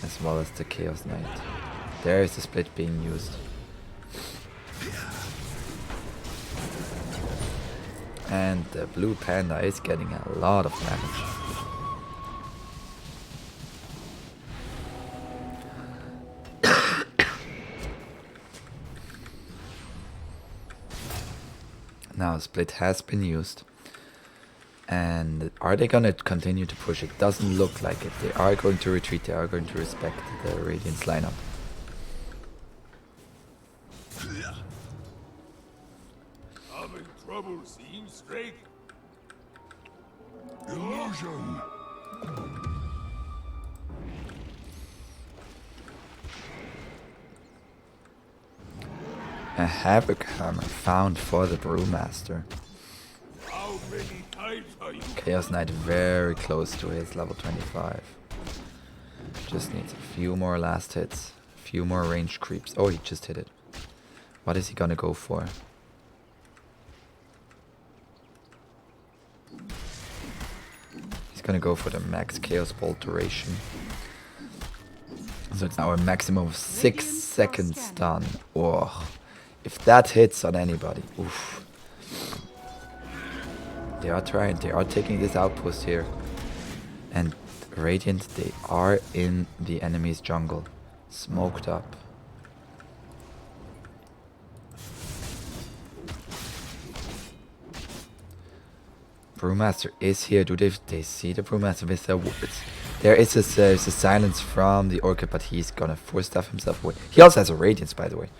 As well as the Chaos Knight. There is the split being used. And the blue panda is getting a lot of damage. Now split has been used. And are they gonna continue to push? It doesn't look like it. They are going to retreat. They are going to respect the Radiant's lineup. I'm in trouble seeing straight. Illusion. A Havoc Hammer found for the Brewmaster. How many times are you? Chaos Knight very close to his level 25. Just needs a few more last hits. A few more range creeps. Oh, he just hit it. What is he gonna go for? He's gonna go for the max Chaos Bolt duration. So it's now a maximum of 6 seconds stun. Oh, if that hits on anybody, oof. They are trying, they are taking this outpost here. And Radiant, they are in the enemy's jungle. Smoked up. Brewmaster is here. Do they see the Brewmaster with their words? There is a silence from the Orchid, but he's gonna force stuff himself away. He also has a Radiance, by the way.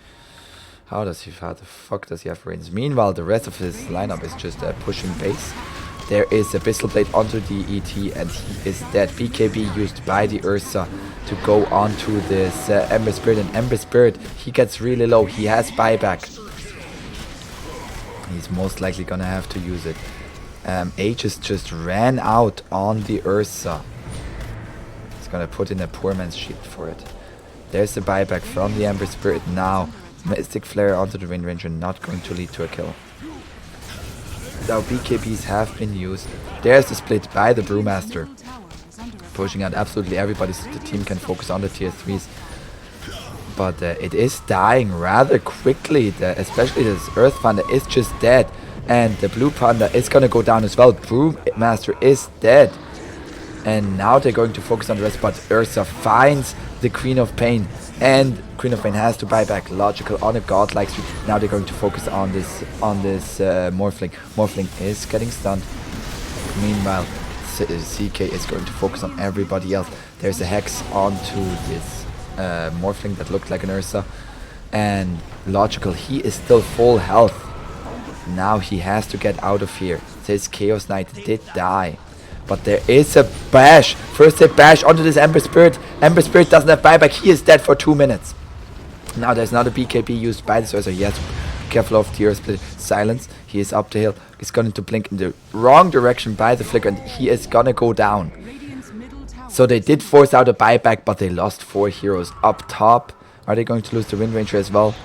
How the fuck does he have Radiance? Meanwhile, the rest of his lineup is just pushing base. There is Abyssal Blade onto the ET, and he is dead. BKB used by the Ursa to go onto this Ember Spirit, and Ember Spirit, he gets really low. He has buyback. He's most likely gonna have to use it. Aegis just ran out on the Ursa. He's gonna put in a poor man's shield for it. There's the buyback from the Ember Spirit now. Mystic Flare onto the Wind Ranger, not going to lead to a kill. Now BKBs have been used. There's the split by the Brewmaster. Pushing out absolutely everybody so the team can focus on the tier 3s. But it is dying rather quickly. Especially this Earth Thunder is just dead. And the Blue Panda is gonna go down as well. Brewmaster is dead. And now they're going to focus on the rest, but Ursa finds the Queen of Pain. And Queen of Pain has to buy back Logical on a godlike streak. Now they're going to focus on this Morphling. Morphling is getting stunned. Meanwhile, CK is going to focus on everybody else. There's a Hex onto this Morphling that looked like an Ursa. And Logical, he is still full health. Now he has to get out of here. This Chaos Knight did die. But there is a bash. First hit bash onto this Ember Spirit. Ember Spirit doesn't have buyback. He is dead for 2 minutes. Now there's not a BKB used by this Ursa. He has to be careful of Tier Split. Silence. He is up the hill. He's going to blink in the wrong direction by the flicker. And he is gonna go down. So they did force out a buyback, but they lost 4 heroes up top. Are they going to lose the Wind Ranger as well?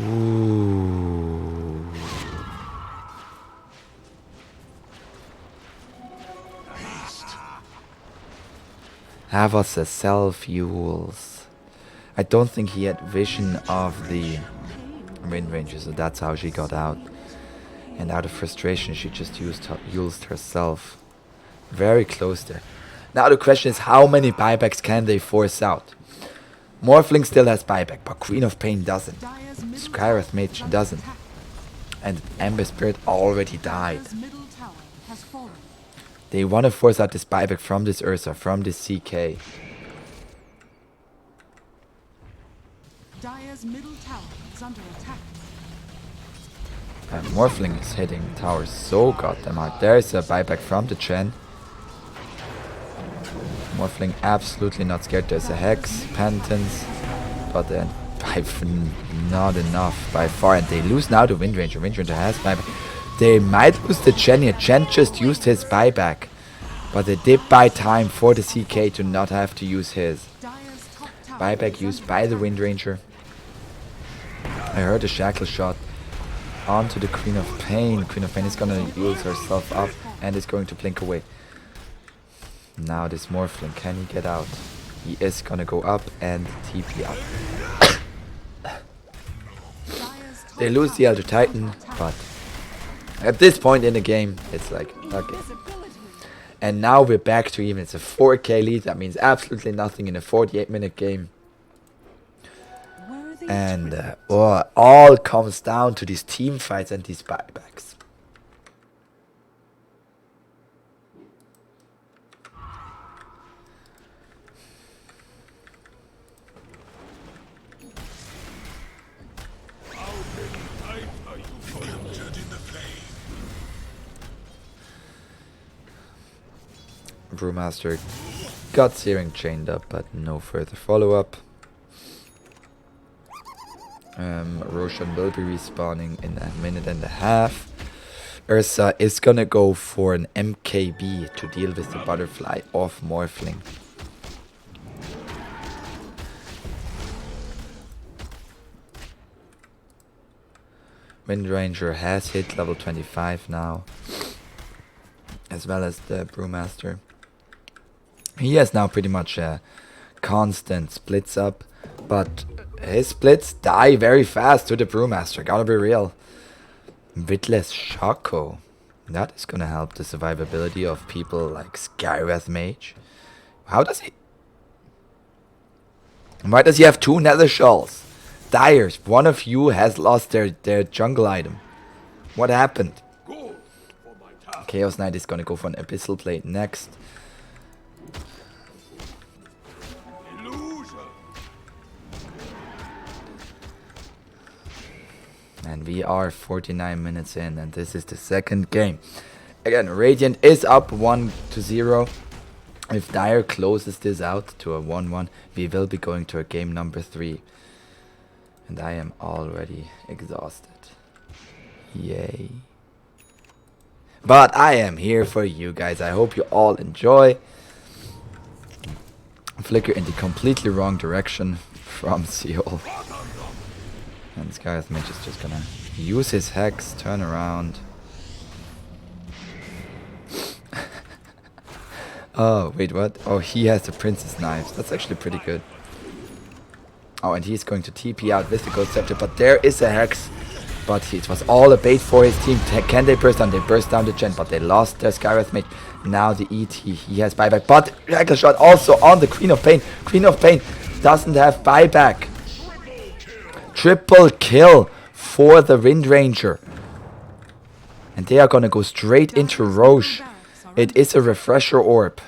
Ooh. Havas a self-fuels. I don't think he had vision of the Wind Ranger, so that's how she got out. And out of frustration, she just used herself. Very close there. Now the question is, how many buybacks can they force out? Morphling still has buyback, but Queen of Pain doesn't. Skywrath Mage doesn't. And Ember Spirit already died. They want to force out this buyback from this Ursa, from this CK. Dire's middle tower is under attack. And Morphling is hitting towers so goddamn hard. There's a buyback from the Chen. Morphling absolutely not scared. There's a Hex, Penitence, but then not enough by far. And they lose now the Wind Ranger. Wind Ranger has buyback. They might lose the Chen here. Chen just used his buyback. But they did buy time for the CK to not have to use his. Buyback used by the Wind Ranger. I heard a shackle shot onto the Queen of Pain. Queen of Pain is gonna use herself up and is going to blink away. Now this Morphling, can he get out? He is gonna go up and TP up. They lose the Elder Titan, but at this point in the game, it's like, okay. And now we're back to even. It's a 4k lead. That means absolutely nothing in a 48-minute game. And all comes down to these team fights and these buybacks. Brewmaster got Searing chained up, but no further follow-up. Roshan will be respawning in a minute and a half. Ursa is gonna go for an MKB to deal with the butterfly of Morphling. Wind Ranger has hit level 25 now, as well as the Brewmaster. He has now pretty much constant splits up, but his splits die very fast to the Brewmaster, gotta be real. Witless Shaco, that is gonna help the survivability of people like Skywrath Mage. How does he... Why does he have 2 Nether Skulls? Dyers, one of you has lost their jungle item. What happened? Chaos Knight is gonna go for an Abyssal Blade next. Illusion. And we are 49 minutes in, and this is the second game. Again, Radiant is up 1-0. If Dire closes this out to a 1-1, we will be going to a game number 3. And I am already exhausted. Yay. But I am here for you guys. I hope you all enjoy. Flicker in the completely wrong direction from Seoul. And this guy's mage is just gonna use his hex, turn around. Oh, wait, what? Oh, he has the Princess Knives. That's actually pretty good. Oh, and he's going to TP out with the Gold Scepter, but there is a Hex. But it was all a bait for his team. Can they burst down? They burst down the Gen, but they lost their Skywrath mate. Now the ET, he has buyback. But Rifle Shot also on the Queen of Pain. Queen of Pain doesn't have buyback. Triple kill for the Wind Ranger. And they are going to go straight into Roche. It is a refresher orb.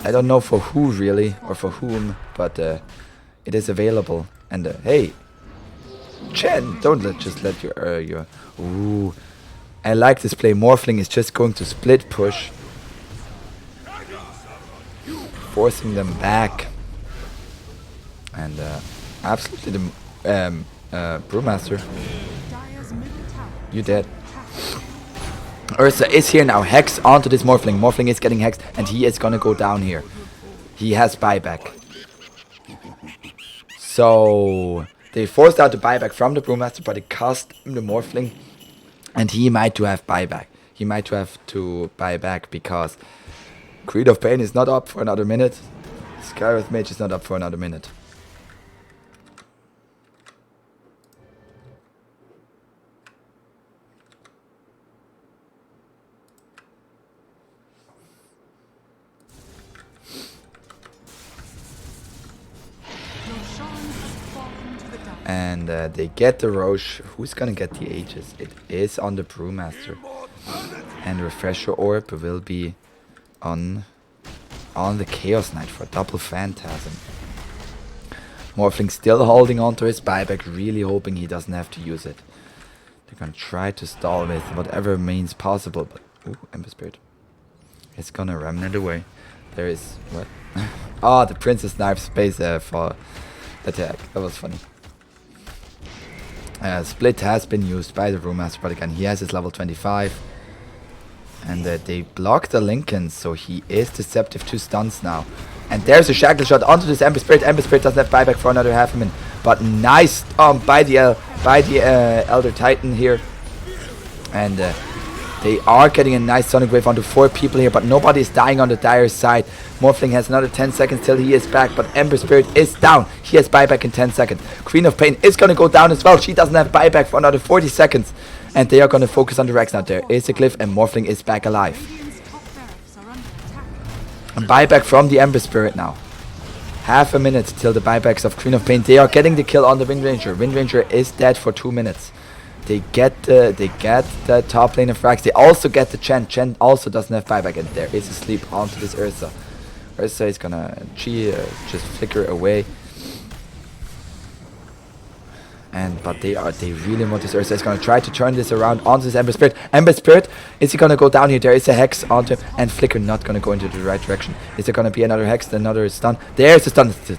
I don't know for who really, or for whom, but it is available. And hey, Chen, don't just let your ooh. I like this play. Morphling is just going to split push, forcing them back. And absolutely the Brewmaster, you dead. Ursa is here now. Hex onto this Morphling. Morphling is getting hexed, and he is gonna go down here. He has buyback. So they forced out the buyback from the Brewmaster, but it cost him the Morphling, and he might to have buyback. He might have to buy back because Creed of Pain is not up for another minute. Skywrath Mage is not up for another minute. And they get the Roche. Who's gonna get the Aegis? It is on the Brewmaster. And Refresher Orb will be on the Chaos Knight for a double Phantasm. Morphling still holding on to his buyback, really hoping he doesn't have to use it. They're gonna try to stall with whatever means possible, but ooh, Ember Spirit. It's gonna Remnant away. There is what? Oh, the Princess Knife space for attack. That was funny. Split has been used by the Brewmaster, but again, he has his level 25. And they block the Lincoln, so he is deceptive to stuns now. And there's a Shackle Shot onto this Ember Spirit. Ember Spirit doesn't have buyback for another half a minute. But nice by the Elder Titan here. And they are getting a nice Sonic Wave onto 4 people here, but nobody is dying on the Dire side. Morphling has another 10 seconds till he is back, but Ember Spirit is down. He has buyback in 10 seconds. Queen of Pain is going to go down as well. She doesn't have buyback for another 40 seconds. And they are going to focus on the Rex now. There is a Glyph and Morphling is back alive. And buyback from the Ember Spirit now. Half a minute till the buybacks of Queen of Pain. They are getting the kill on the Wind Ranger. Wind Ranger is dead for 2 minutes. They get the top lane of Frax. They also get the Chen. Chen also doesn't have buyback, and there is a sleep onto this Ursa. Ursa is gonna just flicker away. But they really want this Ursa. Is gonna try to turn this around onto this Ember Spirit. Ember Spirit, is he gonna go down here? There is a Hex onto him, and Flicker not gonna go into the right direction. Is there gonna be another Hex? Another stun? There's a stun. It's a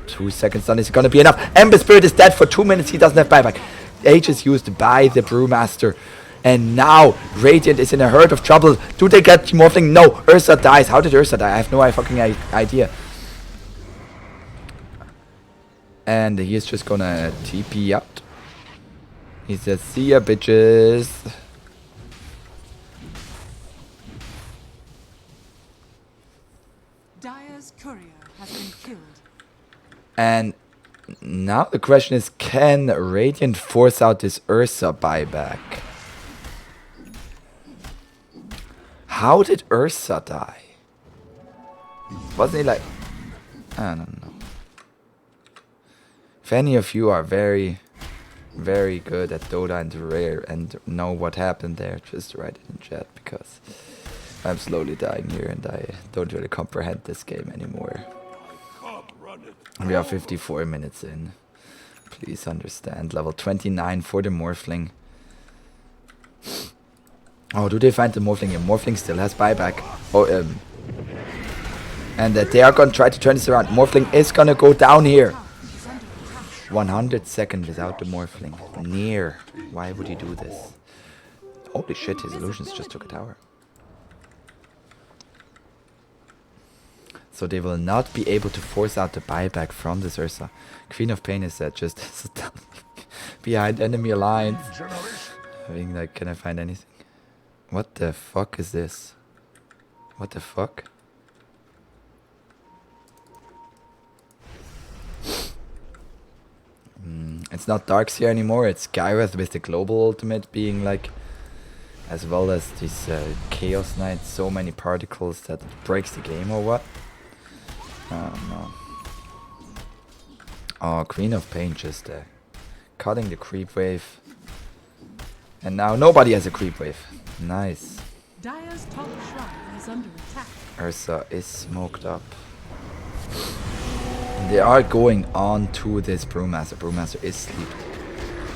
2-second stun. Is it gonna be enough? Ember Spirit is dead for 2 minutes. He doesn't have buyback. Age is used by the Brewmaster. And now Radiant is in a herd of trouble. Do they get Morphling? No. Ursa dies. How did Ursa die? I have no fucking idea. And he is just gonna TP out. He says, see ya, bitches. Dire's courier has been killed. And now the question is, can Radiant force out this Ursa buyback? How did Ursa die? Wasn't he like... I don't know. If any of you are very very good at Dota and Rare and know what happened there, just write it in chat, because I'm slowly dying here and I don't really comprehend this game anymore. We are 54 minutes in. Please understand. Level 29 for the Morphling. Oh, do they find the Morphling? Yeah, Morphling still has buyback. Oh, and they are gonna try to turn this around. Morphling is gonna go down here. 100 seconds without the Morphling. Near. Why would he do this? Holy shit, his illusions just took a tower. So they will not be able to force out the buyback from this Ursa. Queen of Pain is just behind enemy alliance. I mean, like, can I find anything? What the fuck is this? What the fuck? It's not Darkseer anymore, it's Skywrath with the global ultimate being like, as well as this Chaos Knight, so many particles that it breaks the game or what? Oh no. Oh, Queen of Pain just cutting the creep wave. And now nobody has a creep wave. Nice. Dire's top shrine is under attack. Ursa is smoked up. They are going on to this Brewmaster. Brewmaster is sleeped.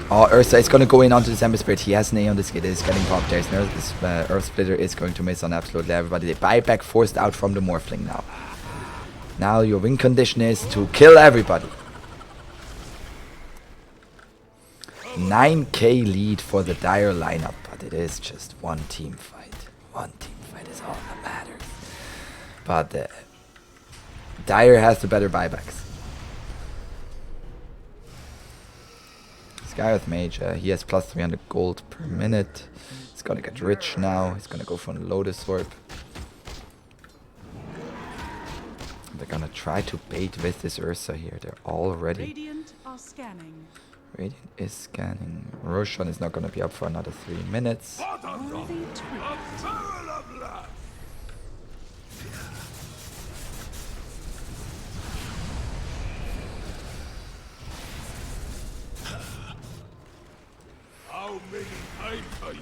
Oh, Ursa is going to go in onto the Ember Spirit. He has an A on this kid. It is getting popped. There's no, this Earth Splitter is going to miss on absolutely everybody. The buyback forced out from the Morphling now. Now your win condition is to kill everybody. 9k lead for the Dire lineup, but it is just one team fight. One team fight is all that matters. But Dire has the better buybacks. Skywrath Mage, he has plus 300 gold per minute. He's gonna get rich now. He's gonna go for a Lotus Orb. They're gonna try to bait with this Ursa here. They're all ready. Radiant are scanning. Radiant is scanning. Roshan is not gonna be up for another 3 minutes. Worthy twin. How many times are you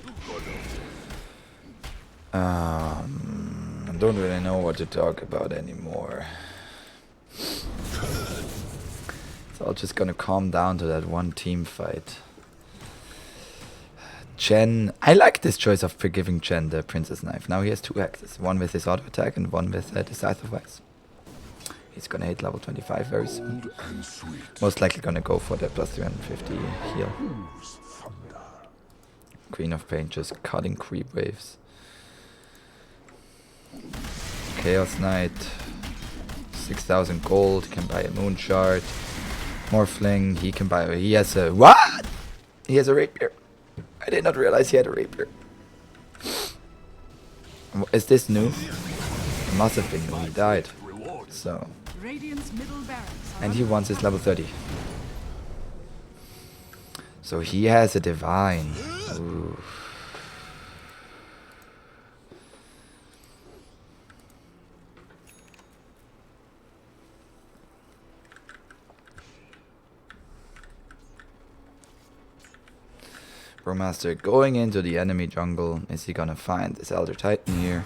gonna? I don't really know what to talk about anymore. It's all just gonna calm down to that one team fight. Chen, I like this choice of forgiving Chen the Princess Knife. Now he has 2 axes, one with his auto attack and one with the Scythe of Ice. He's gonna hit level 25 very soon. Most likely gonna go for the plus 350 heal. Queen of Pain just cutting creep waves. Chaos Knight, 6,000 gold, can buy a Moon Shard. Morphling, he can buy, he has a, what? He has a Rapier. I did not realize he had a Rapier. Is this new? It must have been new, he died. So, Radiant's middle barracks are and he under wants his level 30. So he has a Divine. Ooh. Brewmaster going into the enemy jungle. Is he gonna find this Elder Titan here?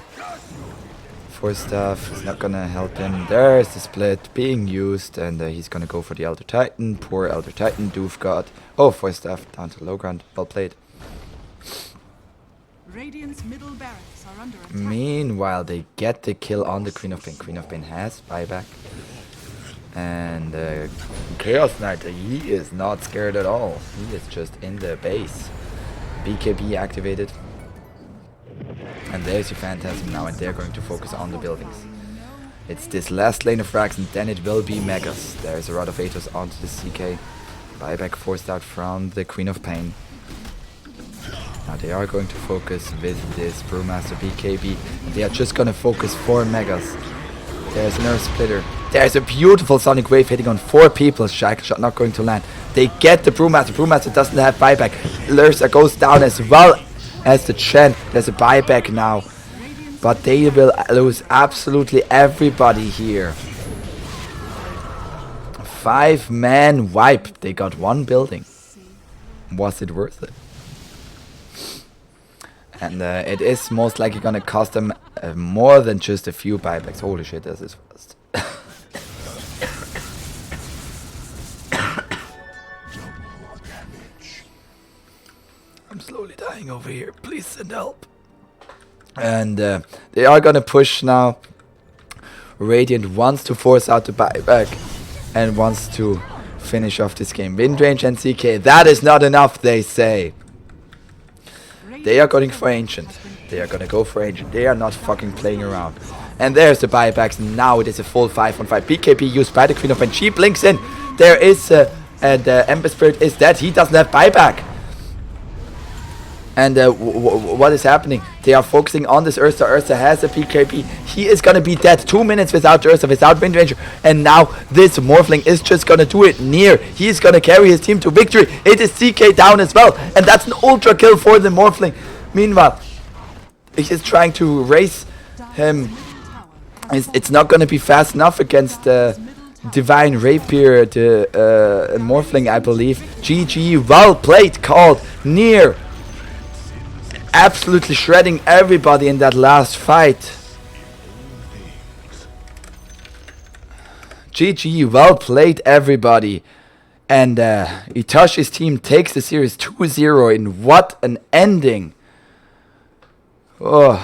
Force Staff is not gonna help him. There's the split being used, and he's gonna go for the Elder Titan. Poor Elder Titan, Doof God. Oh, Force Staff down to low ground. Well played. Radiant's middle barracks are under attack. Meanwhile, they get the kill on the Queen of Pain. Queen of Pain has buyback. And Chaos Knight, he is not scared at all. He is just in the base. BKB activated. And there's your Phantasm now, and they're going to focus on the buildings. It's this last lane of frags, and then it will be Megas. There's a Rod of Atos onto the CK. Buyback forced out from the Queen of Pain. Now they are going to focus with this Brewmaster BKB. And they are just going to focus 4 Megas. There's an Earth Splitter. There's a beautiful Sonic Wave hitting on 4 people. Shackle Shot not going to land. They get the Brewmaster. Brewmaster doesn't have buyback. Lursa goes down as well as the Chen. There's a buyback now. But they will lose absolutely everybody here. 5-man wipe. They got 1 building. Was it worth it? And it is most likely gonna cost them more than just a few buybacks. Holy shit, this is fast. I'm slowly dying over here. Please send help. And they are gonna push now. Radiant wants to force out the buyback and wants to finish off this game. Wind range and CK. That is not enough, they say. They are going for Ancient. They are gonna go for Ancient. They are not fucking playing around. And there's the buybacks. Now it is a full 5-on-5. BKB used by the Queen of when she blinks in. There is and Ember Spirit is dead. He doesn't have buyback. And what is happening? They are focusing on this Ursa. Ursa has a PKP. He is gonna be dead. 2 minutes without Ursa, without Wind Ranger. And now this Morphling is just gonna do it near. He is gonna carry his team to victory. It is CK down as well. And that's an ultra kill for the Morphling. Meanwhile, he is trying to race him. It's not gonna be fast enough against Divine Rapier, the Morphling, I believe. GG, well played, called near. Absolutely shredding everybody in that last fight. GG, well played everybody. And Itachi's team takes the series 2-0 in what an ending. Oh.